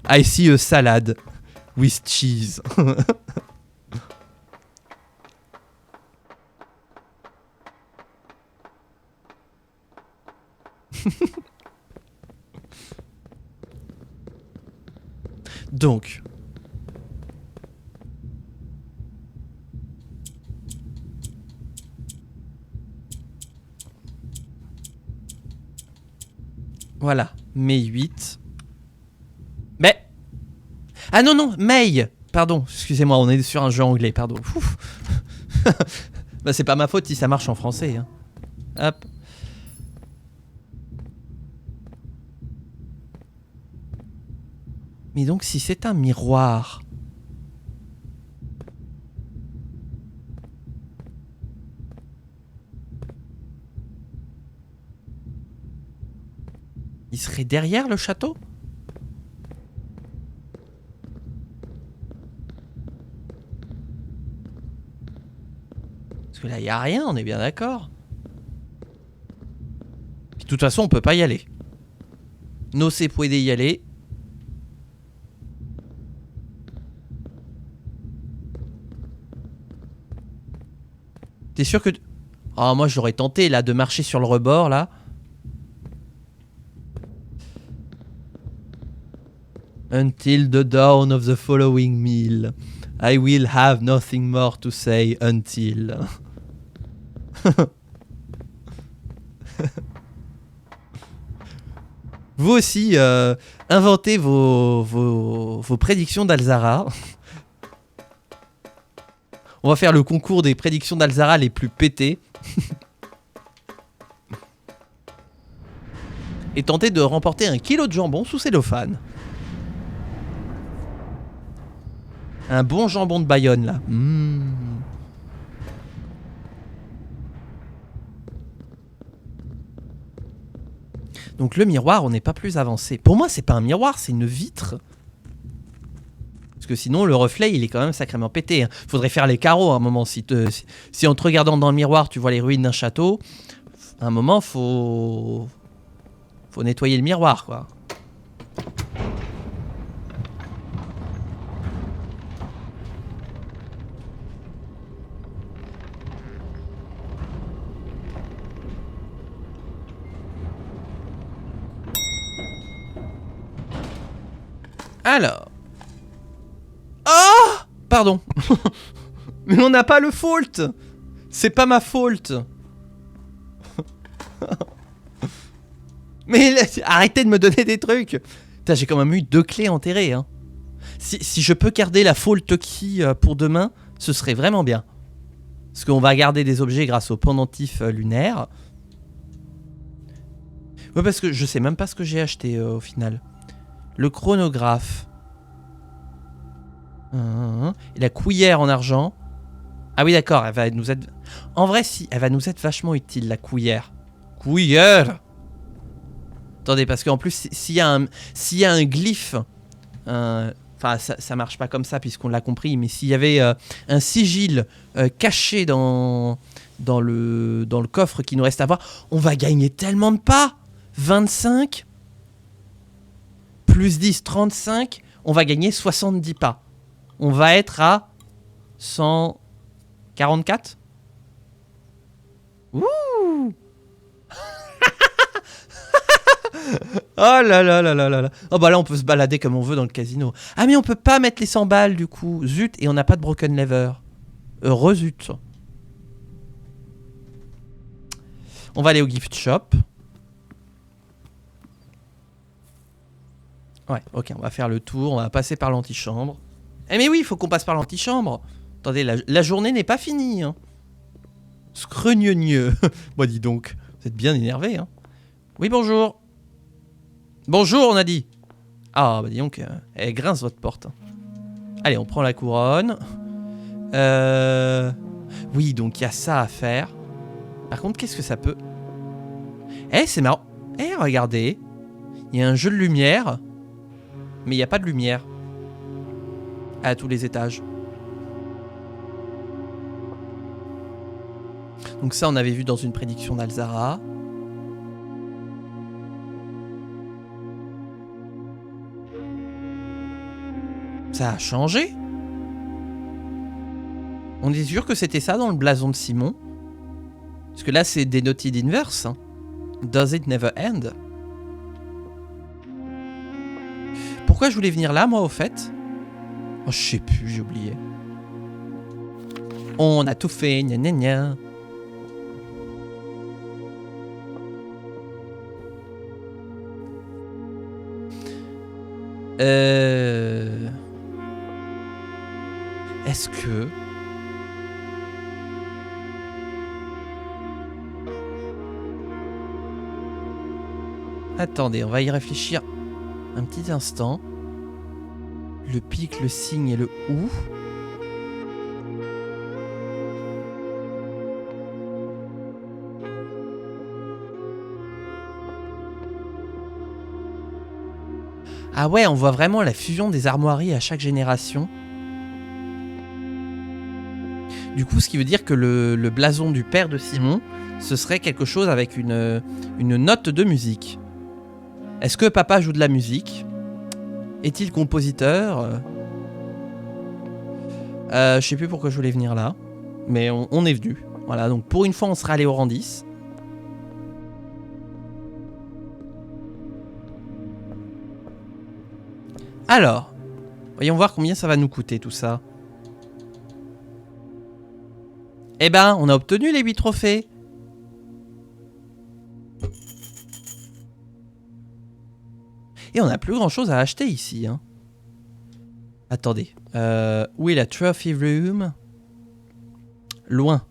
I see a salad with cheese. Donc, voilà, Mai 8. Mais... Ah non, May. Pardon, excusez-moi, on est sur un jeu anglais, pardon. Bah c'est pas ma faute si ça marche en français. Hein. Hop. Mais donc si c'est un miroir... Il serait derrière le château ? Parce que là, il n'y a rien, on est bien d'accord. De toute façon, on peut pas y aller. No se puede y aller. T'es sûr que... Ah, moi, j'aurais tenté, là, de marcher sur le rebord, là. Until the dawn of the following meal. I will have nothing more to say until. Vous aussi, inventez vos prédictions d'Alzara. On va faire le concours des prédictions d'Alzara les plus pétées. Et tenter de remporter 1 kilo de jambon sous cellophane. Un bon jambon de Bayonne, là. Donc le miroir, on n'est pas plus avancé. Pour moi, c'est pas un miroir, c'est une vitre. Parce que sinon, le reflet, il est quand même sacrément pété. Faudrait faire les carreaux à un moment. Si en te regardant dans le miroir, tu vois les ruines d'un château, à un moment, faut nettoyer le miroir, quoi. Alors. Oh, pardon. Mais on n'a pas le fault. C'est pas ma faute. Mais là, arrêtez de me donner des trucs. Putain, j'ai quand même eu 2 clés enterrées. Hein. Si je peux garder la fault key pour demain, ce serait vraiment bien. Parce qu'on va garder des objets grâce au pendentif lunaire. Ouais, parce que je sais même pas ce que j'ai acheté au final. Le chronographe. Et la cuillère en argent. Ah oui, d'accord, elle va nous être... En vrai, si, elle va nous être vachement utile, la cuillère. Cuillère! Attendez, parce qu'en plus, s'il y a un glyphe... Enfin, ça marche pas comme ça, puisqu'on l'a compris, mais s'il y avait un sigil caché dans le coffre qui nous reste à voir, on va gagner tellement de pas! 25 plus 10, 35, on va gagner 70 pas. On va être à 144. Ouh. Oh là là là là là là. Oh bah là on peut se balader comme on veut dans le casino. Ah mais on peut pas mettre les 100 balles du coup. Zut, et on n'a pas de broken lever. Heureux zut. On va aller au gift shop. Ouais, ok, on va faire le tour, on va passer par l'antichambre. Eh mais oui, il faut qu'on passe par l'antichambre. Attendez, la journée n'est pas finie. Hein. Screugneux. Bon, dis donc, vous êtes bien énervé. Hein. Oui, bonjour. Bonjour, on a dit. Ah, bah dis donc, elle grince votre porte. Allez, on prend la couronne. Oui, donc il y a ça à faire. Par contre, qu'est-ce que ça peut... Eh, c'est marrant. Eh, regardez. Il y a un jeu de lumière. Mais il n'y a pas de lumière. À tous les étages. Donc ça, on avait vu dans une prédiction d'Alzara. Ça a changé. On est sûr que c'était ça dans le blason de Simon. Parce que là, c'est denoted inverse. Hein. Does it never end? Pourquoi je voulais venir là, moi, au fait? Oh, je sais plus, j'ai oublié. On a tout fait, gna gna gna. Est-ce que... Attendez, on va y réfléchir un petit instant. Le pic, le signe et le ou. Ah ouais, on voit vraiment la fusion des armoiries à chaque génération. Du coup, ce qui veut dire que le blason du père de Simon, ce serait quelque chose avec une note de musique. Est-ce que papa joue de la musique? Est-il compositeur? Je sais plus pourquoi je voulais venir là. Mais on est venu. Voilà, donc pour une fois, on sera allé au rang 10. Alors, voyons voir combien ça va nous coûter tout ça. Eh ben, on a obtenu les 8 trophées. Et on n'a plus grand chose à acheter ici. Hein. Attendez. Où est la trophy room? Loin.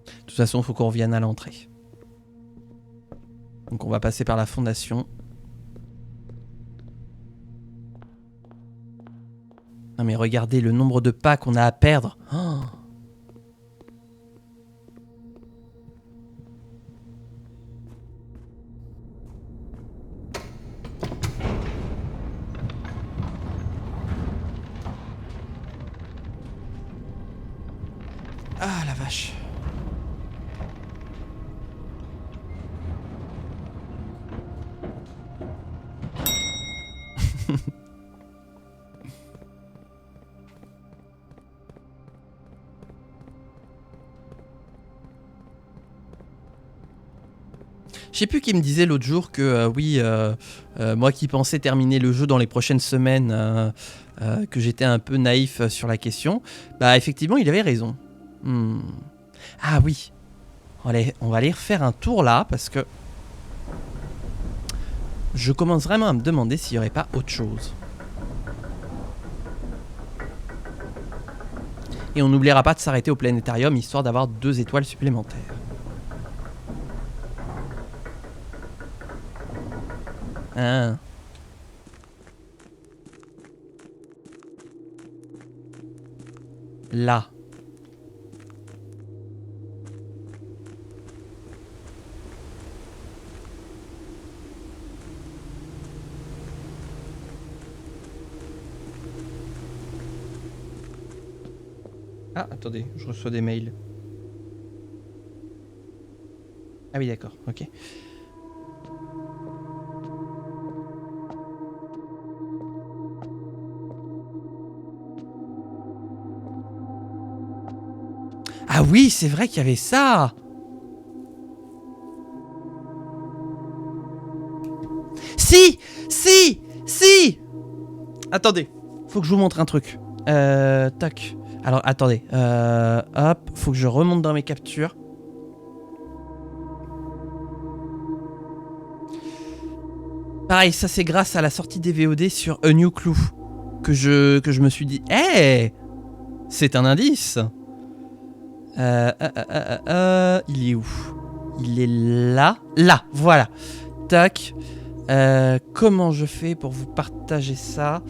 De toute façon, il faut qu'on revienne à l'entrée. Donc on va passer par la fondation. Non mais regardez le nombre de pas qu'on a à perdre. Oh. Ah la vache. Je sais plus qui me disait l'autre jour que moi qui pensais terminer le jeu dans les prochaines semaines, que j'étais un peu naïf sur la question. Bah effectivement, il avait raison. Ah oui, on va aller refaire un tour là parce que je commence vraiment à me demander s'il n'y aurait pas autre chose. Et on n'oubliera pas de s'arrêter au planétarium histoire d'avoir 2 étoiles supplémentaires. Ah. Là. Ah, attendez, je reçois des mails. Ah oui, d'accord, ok. Ah oui, c'est vrai qu'il y avait ça. Si. Attendez, faut que je vous montre un truc. Tac. Alors, attendez. Hop, faut que je remonte dans mes captures. Pareil, ça c'est grâce à la sortie des VOD sur A New Clue que je me suis dit, hey, c'est un indice. Il est où? Il est là. Là, voilà. Tac. Comment je fais pour vous partager ça?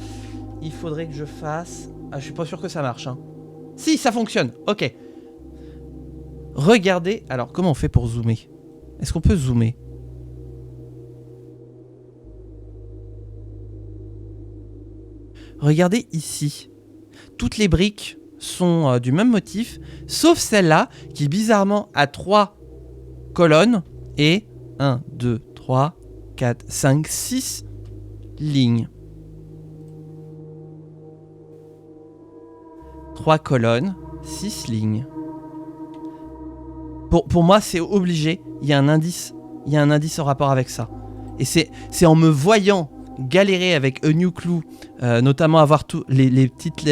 Il faudrait que je fasse... Ah, je suis pas sûr que ça marche. Hein. Si, ça fonctionne. Ok. Regardez. Alors, comment on fait pour zoomer? Est-ce qu'on peut zoomer? Regardez ici. Toutes les briques sont du même motif, sauf celle-là, qui bizarrement a 3 colonnes et 1, 2, 3, 4, 5, 6 lignes. 3 colonnes, 6 lignes. Pour moi, c'est obligé. Il y a un indice en rapport avec ça. Et c'est en me voyant galérer avec A New Clue, notamment avoir tous les petites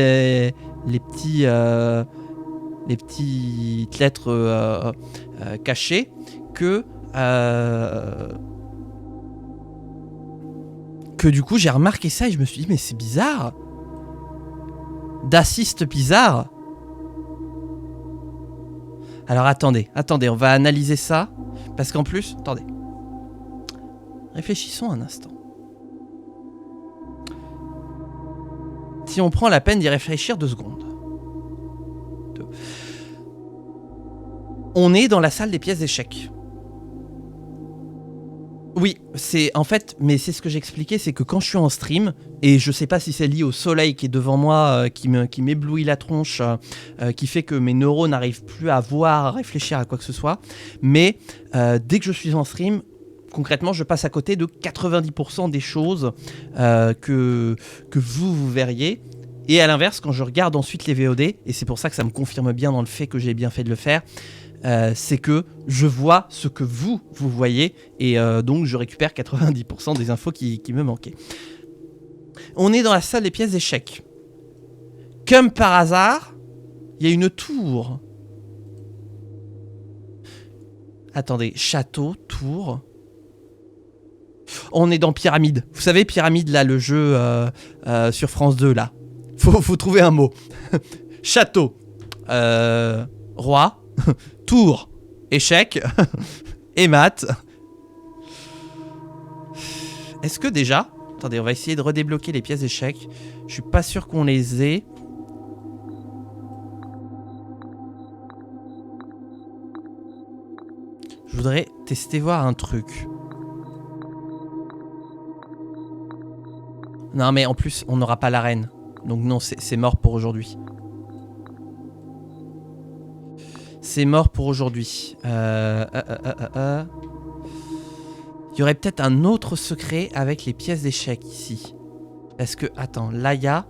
lettres cachées, que du coup j'ai remarqué ça et je me suis dit mais c'est bizarre. D'assist bizarre. Alors attendez, on va analyser ça. Parce qu'en plus, attendez. Réfléchissons un instant. Si on prend la peine d'y réfléchir 2 secondes. On est dans la salle des pièces d'échecs. Oui, c'est en fait, mais c'est ce que j'expliquais, c'est que quand je suis en stream, et je sais pas si c'est lié au soleil qui est devant moi, qui m'éblouit la tronche, qui fait que mes neurones n'arrivent plus à voir, à réfléchir à quoi que ce soit, mais dès que je suis en stream, concrètement, je passe à côté de 90% des choses que vous verriez. Et à l'inverse, quand je regarde ensuite les VOD, et c'est pour ça que ça me confirme bien dans le fait que j'ai bien fait de le faire, c'est que je vois ce que vous voyez et donc je récupère 90% des infos qui me manquaient. On est dans la salle des pièces d'échecs. Comme par hasard, il y a une tour. Attendez, château, tour. On est dans Pyramide. Vous savez, Pyramide, là, le jeu sur France 2, là. Faut trouver un mot. Château. Roi. Tour, échec et maths. Est-ce que déjà... Attendez, on va essayer de redébloquer les pièces d'échecs. Je suis pas sûr qu'on les ait. Je voudrais tester voir un truc. Non mais en plus, on n'aura pas l'arène. Donc non, c'est mort pour aujourd'hui. C'est mort pour aujourd'hui. Il y aurait peut-être un autre secret avec les pièces d'échecs ici. Parce que, attends, là il y a...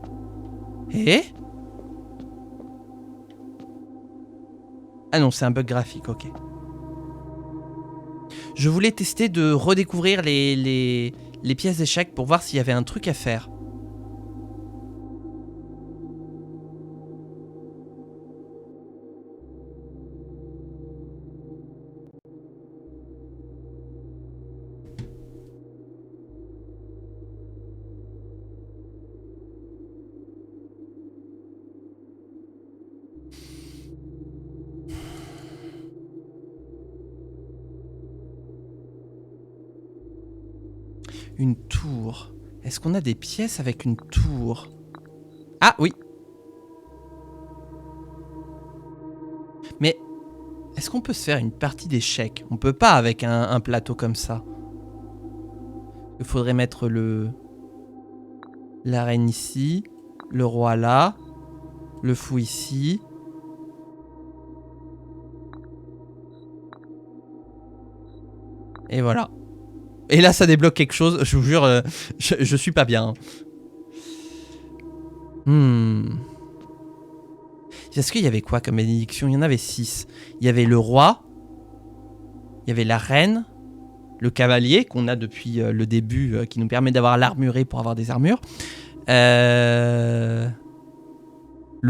Eh? Ah non, c'est un bug graphique, ok. Je voulais tester de redécouvrir les pièces d'échecs pour voir s'il y avait un truc à faire. Une tour. Est-ce qu'on a des pièces avec une tour? Ah oui. Mais est-ce qu'on peut se faire une partie d'échecs? On peut pas avec un plateau comme ça. Il faudrait mettre la reine ici, le roi là, le fou ici. Et voilà. Et là, ça débloque quelque chose. Je vous jure, je suis pas bien. Est-ce qu'il y avait quoi comme bénédiction? Il y en avait 6. Il y avait le roi. Il y avait la reine. Le cavalier, qu'on a depuis le début, qui nous permet d'avoir l'armuré pour avoir des armures. Le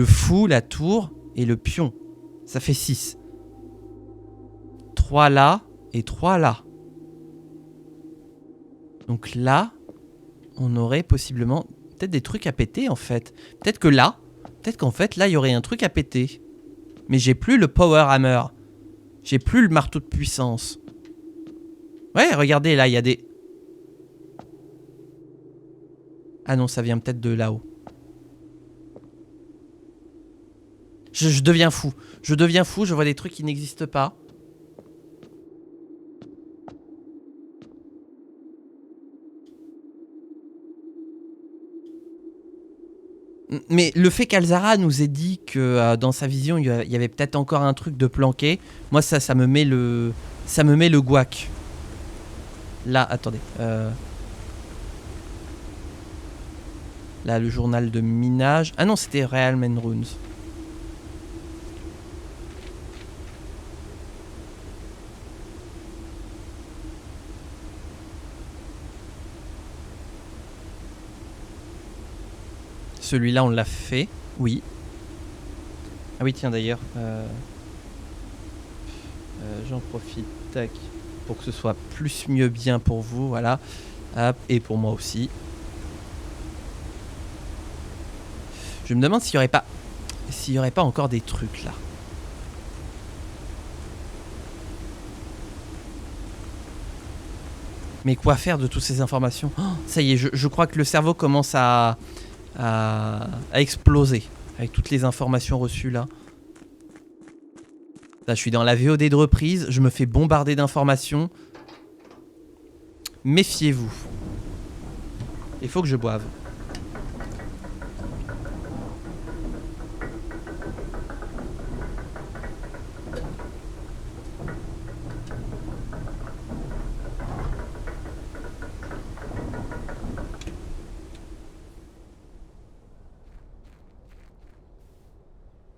fou, la tour et le pion. Ça fait 6. 3 là et 3 là. Donc là, on aurait possiblement peut-être des trucs à péter en fait. Peut-être que là, peut-être qu'en fait là, il y aurait un truc à péter. Mais j'ai plus le power hammer. J'ai plus le marteau de puissance. Ouais, regardez là, il y a des... Ah non, ça vient peut-être de là-haut. Je deviens fou. Je deviens fou, je vois des trucs qui n'existent pas. Mais le fait qu'Alzara nous ait dit que dans sa vision il y avait peut-être encore un truc de planqué, moi ça me met le gouac. Là, attendez. Là, le journal de minage. Ah non, c'était Realm and Runes. Celui-là, on l'a fait. Oui. Ah oui, tiens, d'ailleurs. J'en profite. Tac. Pour que ce soit plus mieux bien pour vous. Voilà. Hop. Et pour moi aussi. Je me demande s'il n'y aurait pas encore des trucs là. Mais quoi faire de toutes ces informations? Oh, ça y est, je crois que le cerveau commence à exploser avec toutes les informations reçues là. Là, je suis dans la VOD de reprise, je me fais bombarder d'informations. méfiez-vous. Il faut que je boive.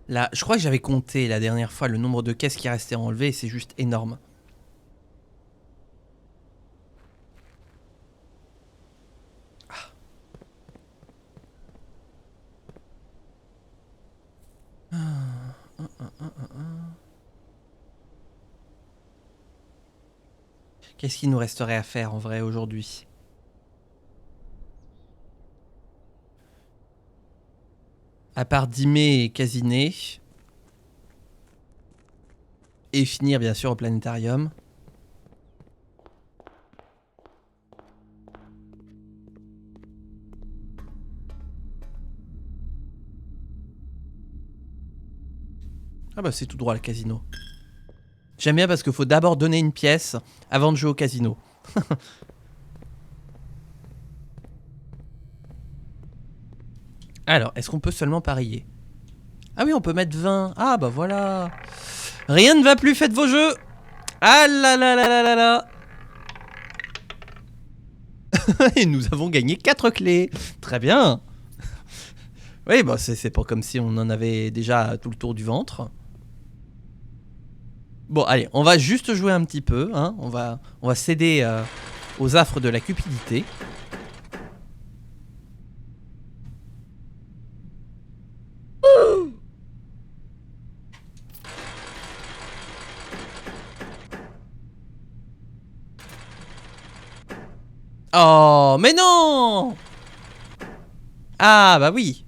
Là, je crois que j'avais compté la dernière fois le nombre de caisses qui restaient enlevées et c'est juste énorme. Qu'est-ce qu'il nous resterait à faire en vrai aujourd'hui? À part dîmer et casiner. Et finir bien sûr au planétarium. Ah bah c'est tout droit le casino. J'aime bien parce qu'il faut d'abord donner une pièce avant de jouer au casino. Alors, est-ce qu'on peut seulement parier? Ah oui, on peut mettre 20. Ah bah voilà. Rien ne va plus, faites vos jeux. Ah là là là là là là. Et nous avons gagné 4 clés. Très bien. Oui, bah c'est pas comme si on en avait déjà tout le tour du ventre. Bon, allez, on va juste jouer un petit peu. Hein. On va céder aux affres de la cupidité. Oh, mais non! Ah, bah oui.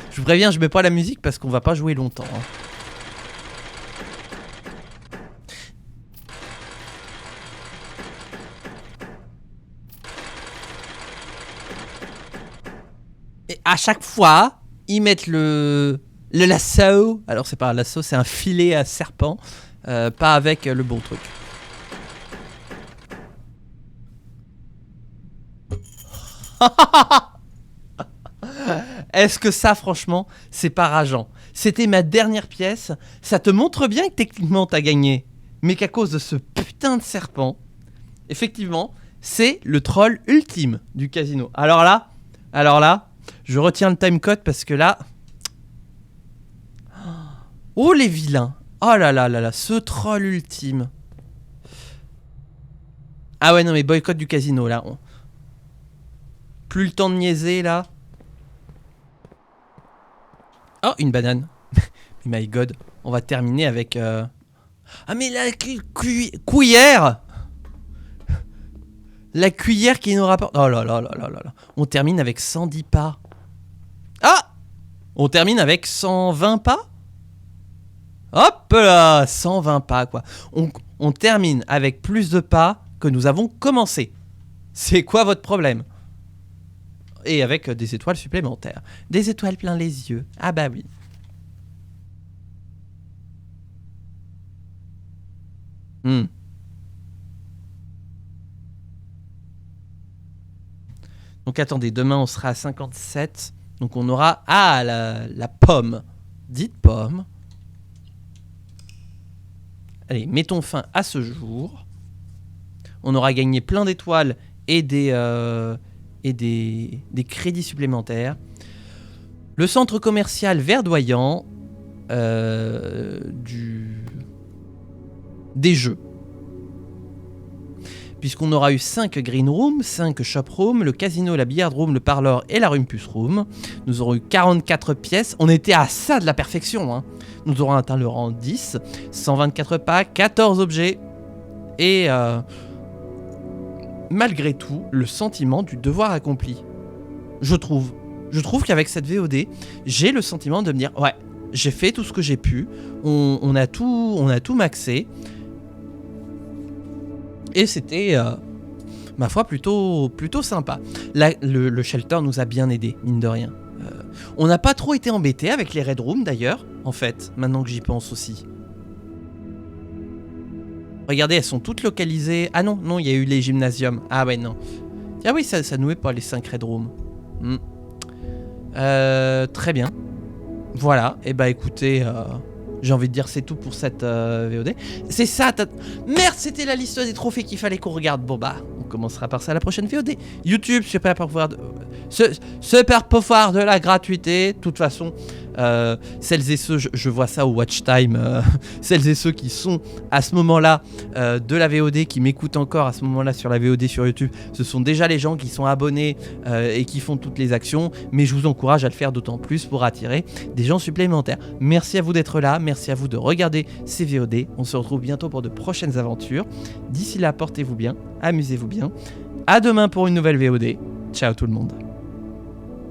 Je vous préviens, je mets pas la musique parce qu'on va pas jouer longtemps. Hein. Et à chaque fois, ils mettent le lasso. Alors c'est pas un lasso, c'est un filet à serpent. Pas avec le bon truc. Est-ce que ça, franchement, c'est pas rageant? C'était ma dernière pièce. Ça te montre bien que techniquement t'as gagné, mais qu'à cause de ce putain de serpent, effectivement, c'est le troll ultime du casino. Alors là, je retiens le timecode parce que là, oh les vilains, oh là là là là, ce troll ultime. Ah ouais non mais boycott du casino là. Plus le temps de niaiser là. Oh, une banane. My god. On va terminer avec... Ah mais la cuillère. La cuillère qui nous rapporte... Oh là là là là là là. On termine avec 110 pas. Ah. On termine avec 120 pas. Hop là. 120 pas quoi. On termine avec plus de pas que nous avons commencé. C'est quoi votre problème? Et avec des étoiles supplémentaires. Des étoiles plein les yeux. Ah bah oui. Donc attendez, demain on sera à 57. Donc on aura... Ah, la pomme. Dite pomme. Allez, mettons fin à ce jour. On aura gagné plein d'étoiles et des crédits supplémentaires. Le centre commercial verdoyant des jeux. Puisqu'on aura eu 5 green rooms, 5 shop rooms, le casino, la billard room, le parlor et la rumpus room. Nous aurons eu 44 pièces. On était à ça de la perfection. Hein. Nous aurons atteint le rang 10, 124 pas, 14 objets. Et malgré tout, le sentiment du devoir accompli. Je trouve qu'avec cette VOD, j'ai le sentiment de me dire ouais, j'ai fait tout ce que j'ai pu. On a tout maxé. Et c'était, ma foi, plutôt sympa. Le shelter nous a bien aidé, mine de rien. On n'a pas trop été embêtés avec les Red Rooms, d'ailleurs, en fait, maintenant que j'y pense aussi. Regardez, elles sont toutes localisées. Ah non, il y a eu les gymnasiums. Ah ouais, non. Ah oui, ça nous est pas les 5 Red Rooms. Très bien. Voilà, et bah écoutez, j'ai envie de dire c'est tout pour cette VOD. C'est ça, merde, c'était la liste des trophées qu'il fallait qu'on regarde. Bon bah, on commencera par ça à la prochaine VOD. YouTube, super pouvoir de... super pouvoir de la gratuité. De toute façon, celles et ceux, je vois ça au watch time, celles et ceux qui sont à ce moment-là de la VOD, qui m'écoutent encore à ce moment-là sur la VOD sur YouTube, ce sont déjà les gens qui sont abonnés et qui font toutes les actions, mais je vous encourage à le faire d'autant plus pour attirer des gens supplémentaires. Merci à vous d'être là, merci à vous de regarder ces VOD, on se retrouve bientôt pour de prochaines aventures. D'ici là, portez-vous bien, amusez-vous bien, à demain pour une nouvelle VOD, ciao tout le monde.